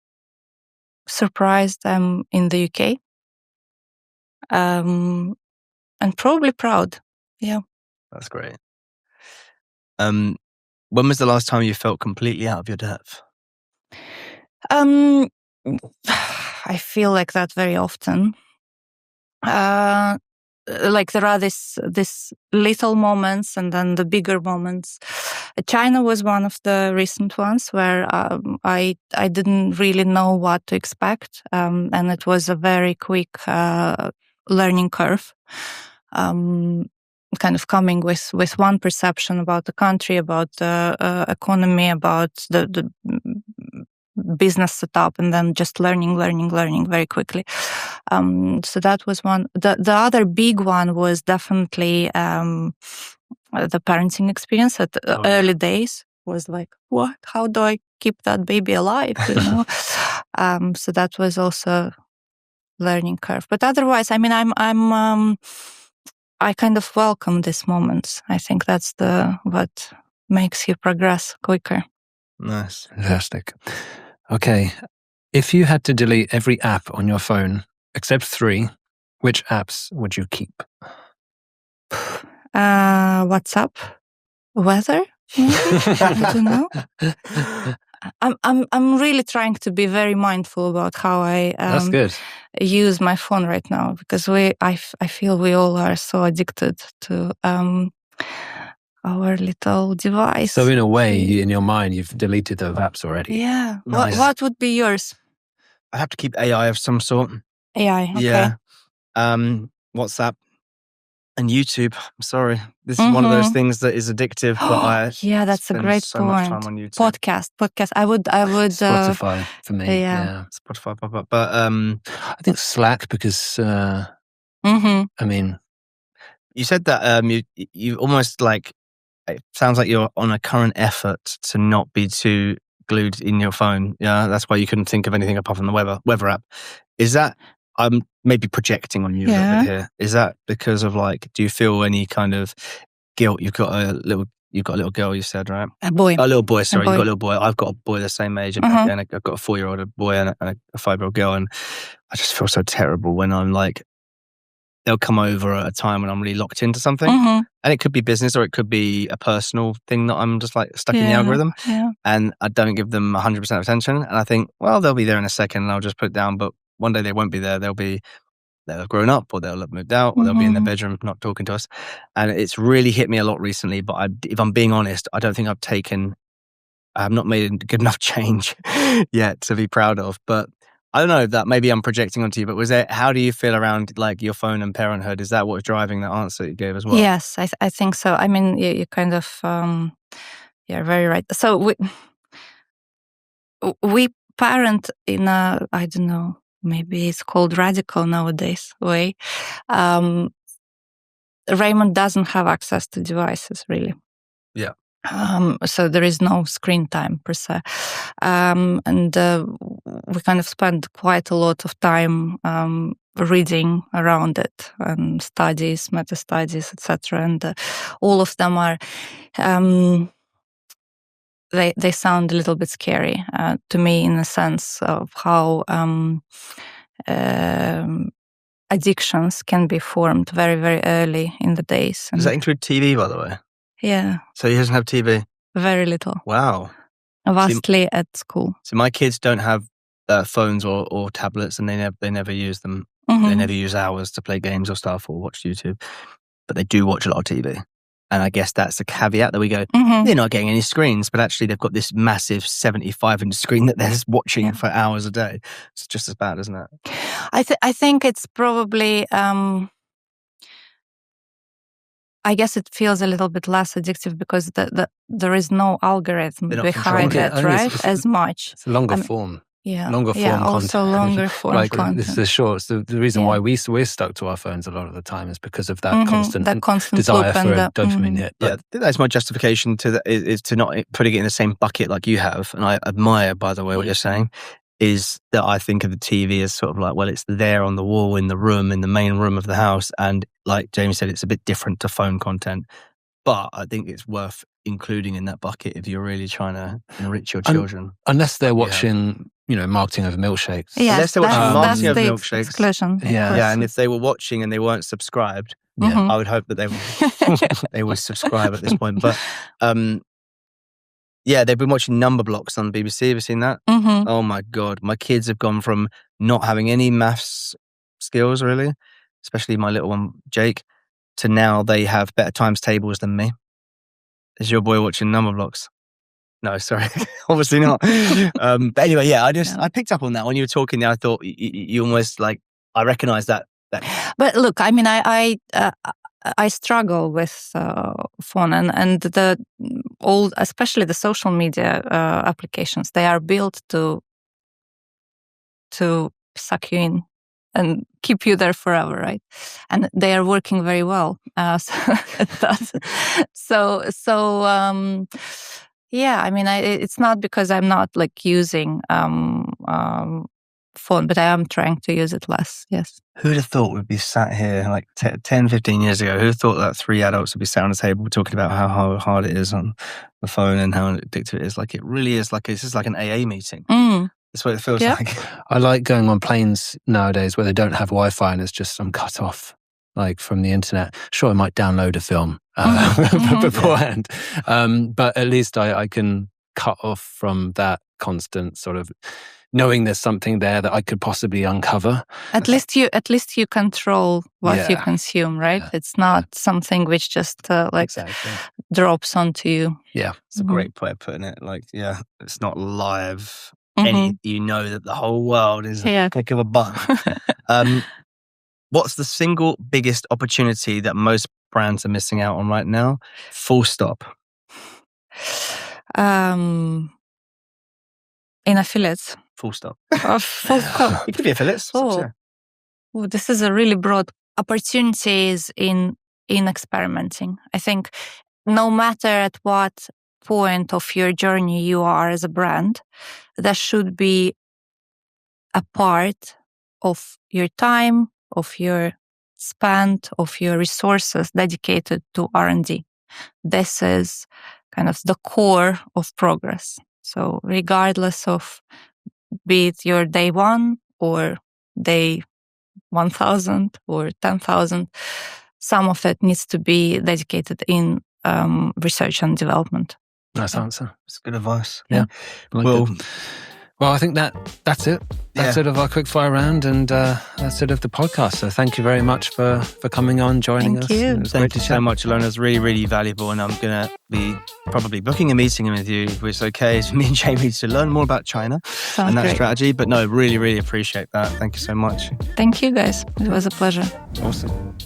surprised I'm in the UK, and probably proud. Yeah. That's great. When was the last time you felt completely out of your depth? I feel like that very often. Like there are this little moments and then the bigger moments. China was one of the recent ones where I didn't really know what to expect, and it was a very quick learning curve. Kind of coming with one perception about the country, about the economy, about the business setup, and then just learning very quickly. So that was one. The other big one was definitely the parenting experience at the early days. Was like, what? How do I keep that baby alive? You know. So that was also learning curve. But otherwise, I mean, I kind of welcome these moments. I think that's what makes you progress quicker. Nice. Fantastic. Okay. If you had to delete every app on your phone except 3, which apps would you keep? WhatsApp, weather, maybe? I don't know. I'm really trying to be very mindful about how I That's good. use my phone right now, because I feel we all are so addicted to our little device. So in a way, in your mind, you've deleted those apps already. Yeah. Nice. What would be yours? I have to keep AI of some sort. AI. Okay. Yeah. WhatsApp and YouTube. I'm sorry. This is one of those things that is addictive, but yeah, that's a spend great so point. much time on YouTube. Podcast. I would. Spotify for me. Yeah. Spotify pop up. But I think Slack, because I mean, you said that you almost like, it sounds like you're on a current effort to not be too glued in your phone. Yeah, that's why you couldn't think of anything apart from the weather app. Is that, I'm maybe projecting on you a little bit here. Is that because of like, do you feel any kind of guilt? You've got a little girl, you said, right? A boy. A little boy, sorry. You've got a little boy. I've got a boy the same age, and I've got a 4-year-old boy and a 5-year-old girl, and I just feel so terrible when I'm like, they'll come over at a time when I'm really locked into something, and it could be business or it could be a personal thing that I'm just like stuck in the algorithm, and I don't give them 100% of attention, and I think, well, they'll be there in a second and I'll just put it down, but one day they won't be there. They'll have grown up, or they'll have moved out, or they'll be in their bedroom not talking to us, and it's really hit me a lot recently. But if I'm being honest, I don't think I have not made a good enough change yet to be proud of, but I don't know, that maybe I'm projecting onto you, but how do you feel around like your phone and parenthood? Is that what's driving that answer you gave as well? Yes, I think so. I mean, you kind of, you're very right. So we parent in a, I don't know, maybe it's called radical nowadays way. Raymond doesn't have access to devices, really. Yeah. So there is no screen time per se. And we kind of spend quite a lot of time reading around it, and studies, meta studies, etc. And all of them are they sound a little bit scary to me, in the sense of how addictions can be formed very, very early in the days. Does that include TV, by the way? Yeah. So he doesn't have TV? Very little. Wow. Vastly at school. So my kids don't have phones or tablets, and they never use them. Mm-hmm. They never use ours to play games or stuff or watch YouTube, but they do watch a lot of TV. And I guess that's the caveat that we go, they're not getting any screens, but actually they've got this massive 75-inch screen that they're watching for hours a day. It's just as bad, isn't it? I think it's probably, I guess it feels a little bit less addictive because there is no algorithm behind it, right? As much. It's a longer form. Yeah. Longer form content. Also longer form like content. This is the shorts. The reason why we're stuck to our phones a lot of the time is because of that constant desire for a dopamine hit. Yeah, that's my justification to that, is to not putting it in the same bucket like you have. And I admire, by the way, what you're saying, is that I think of the TV as sort of like, well, it's there on the wall in the room, in the main room of the house. And like Jamie said, it's a bit different to phone content. But I think it's worth including in that bucket if you're really trying to enrich your children. Unless they're watching marketing of milkshakes. Yes, Unless they watch marketing of the milkshakes. exclusion. Yeah, and if they were watching and they weren't subscribed, I would hope that they would subscribe at this point. But they've been watching Number Blocks on BBC. Have you seen that? Oh my God, my kids have gone from not having any maths skills really, especially my little one Jake, to now they have better times tables than me. Is your boy watching Number Blocks? No, sorry, obviously not. But anyway, I picked up on that when you were talking there. I thought you almost like, I recognize that. But look, I mean, I struggle with phone and the old, especially the social media applications. They are built to suck you in and keep you there forever, right? And they are working very well. I mean, it's not because I'm not like using phone, but I am trying to use it less. Yes. Who'd have thought we'd be sat here like 10, 15 years ago? Who'd have thought that 3 adults would be sat on a table talking about how hard it is on the phone and how addictive it is? Like, it really is like, it's just like an AA meeting. That's what it feels like. I like going on planes nowadays where they don't have Wi-Fi and it's just I'm cut off like from the internet. Sure, I might download a film beforehand, but at least I can cut off from that constant sort of knowing there's something there that I could possibly uncover. At least you control what you consume, right? It's not something which just drops onto you. Yeah, it's a great way of putting it. Like, it's not live. You know that the whole world is a click of a button. What's the single biggest opportunity that most brands are missing out on right now? Full stop. In affiliates. Full stop. Full stop. It could be affiliates. This is a really broad opportunities in experimenting. I think no matter at what point of your journey you are as a brand, there should be a part of your time, of your spend, of your resources dedicated to R&D. This is kind of the core of progress. So regardless of be it your day 1 or day 1,000 or 10,000, some of it needs to be dedicated in research and development. Nice answer. It's good advice. Yeah. Well, I think that's it. That's it of our quickfire round, and that's it of the podcast. So thank you very much for coming on, joining us. Thank you. It was Thank great you to so chat. much, Alona. It's really, really valuable, and I'm going to be probably booking a meeting with you, if it's okay, is me and Jamie to learn more about China and that strategy. But no, really, really appreciate that. Thank you so much. Thank you, guys. It was a pleasure. Awesome.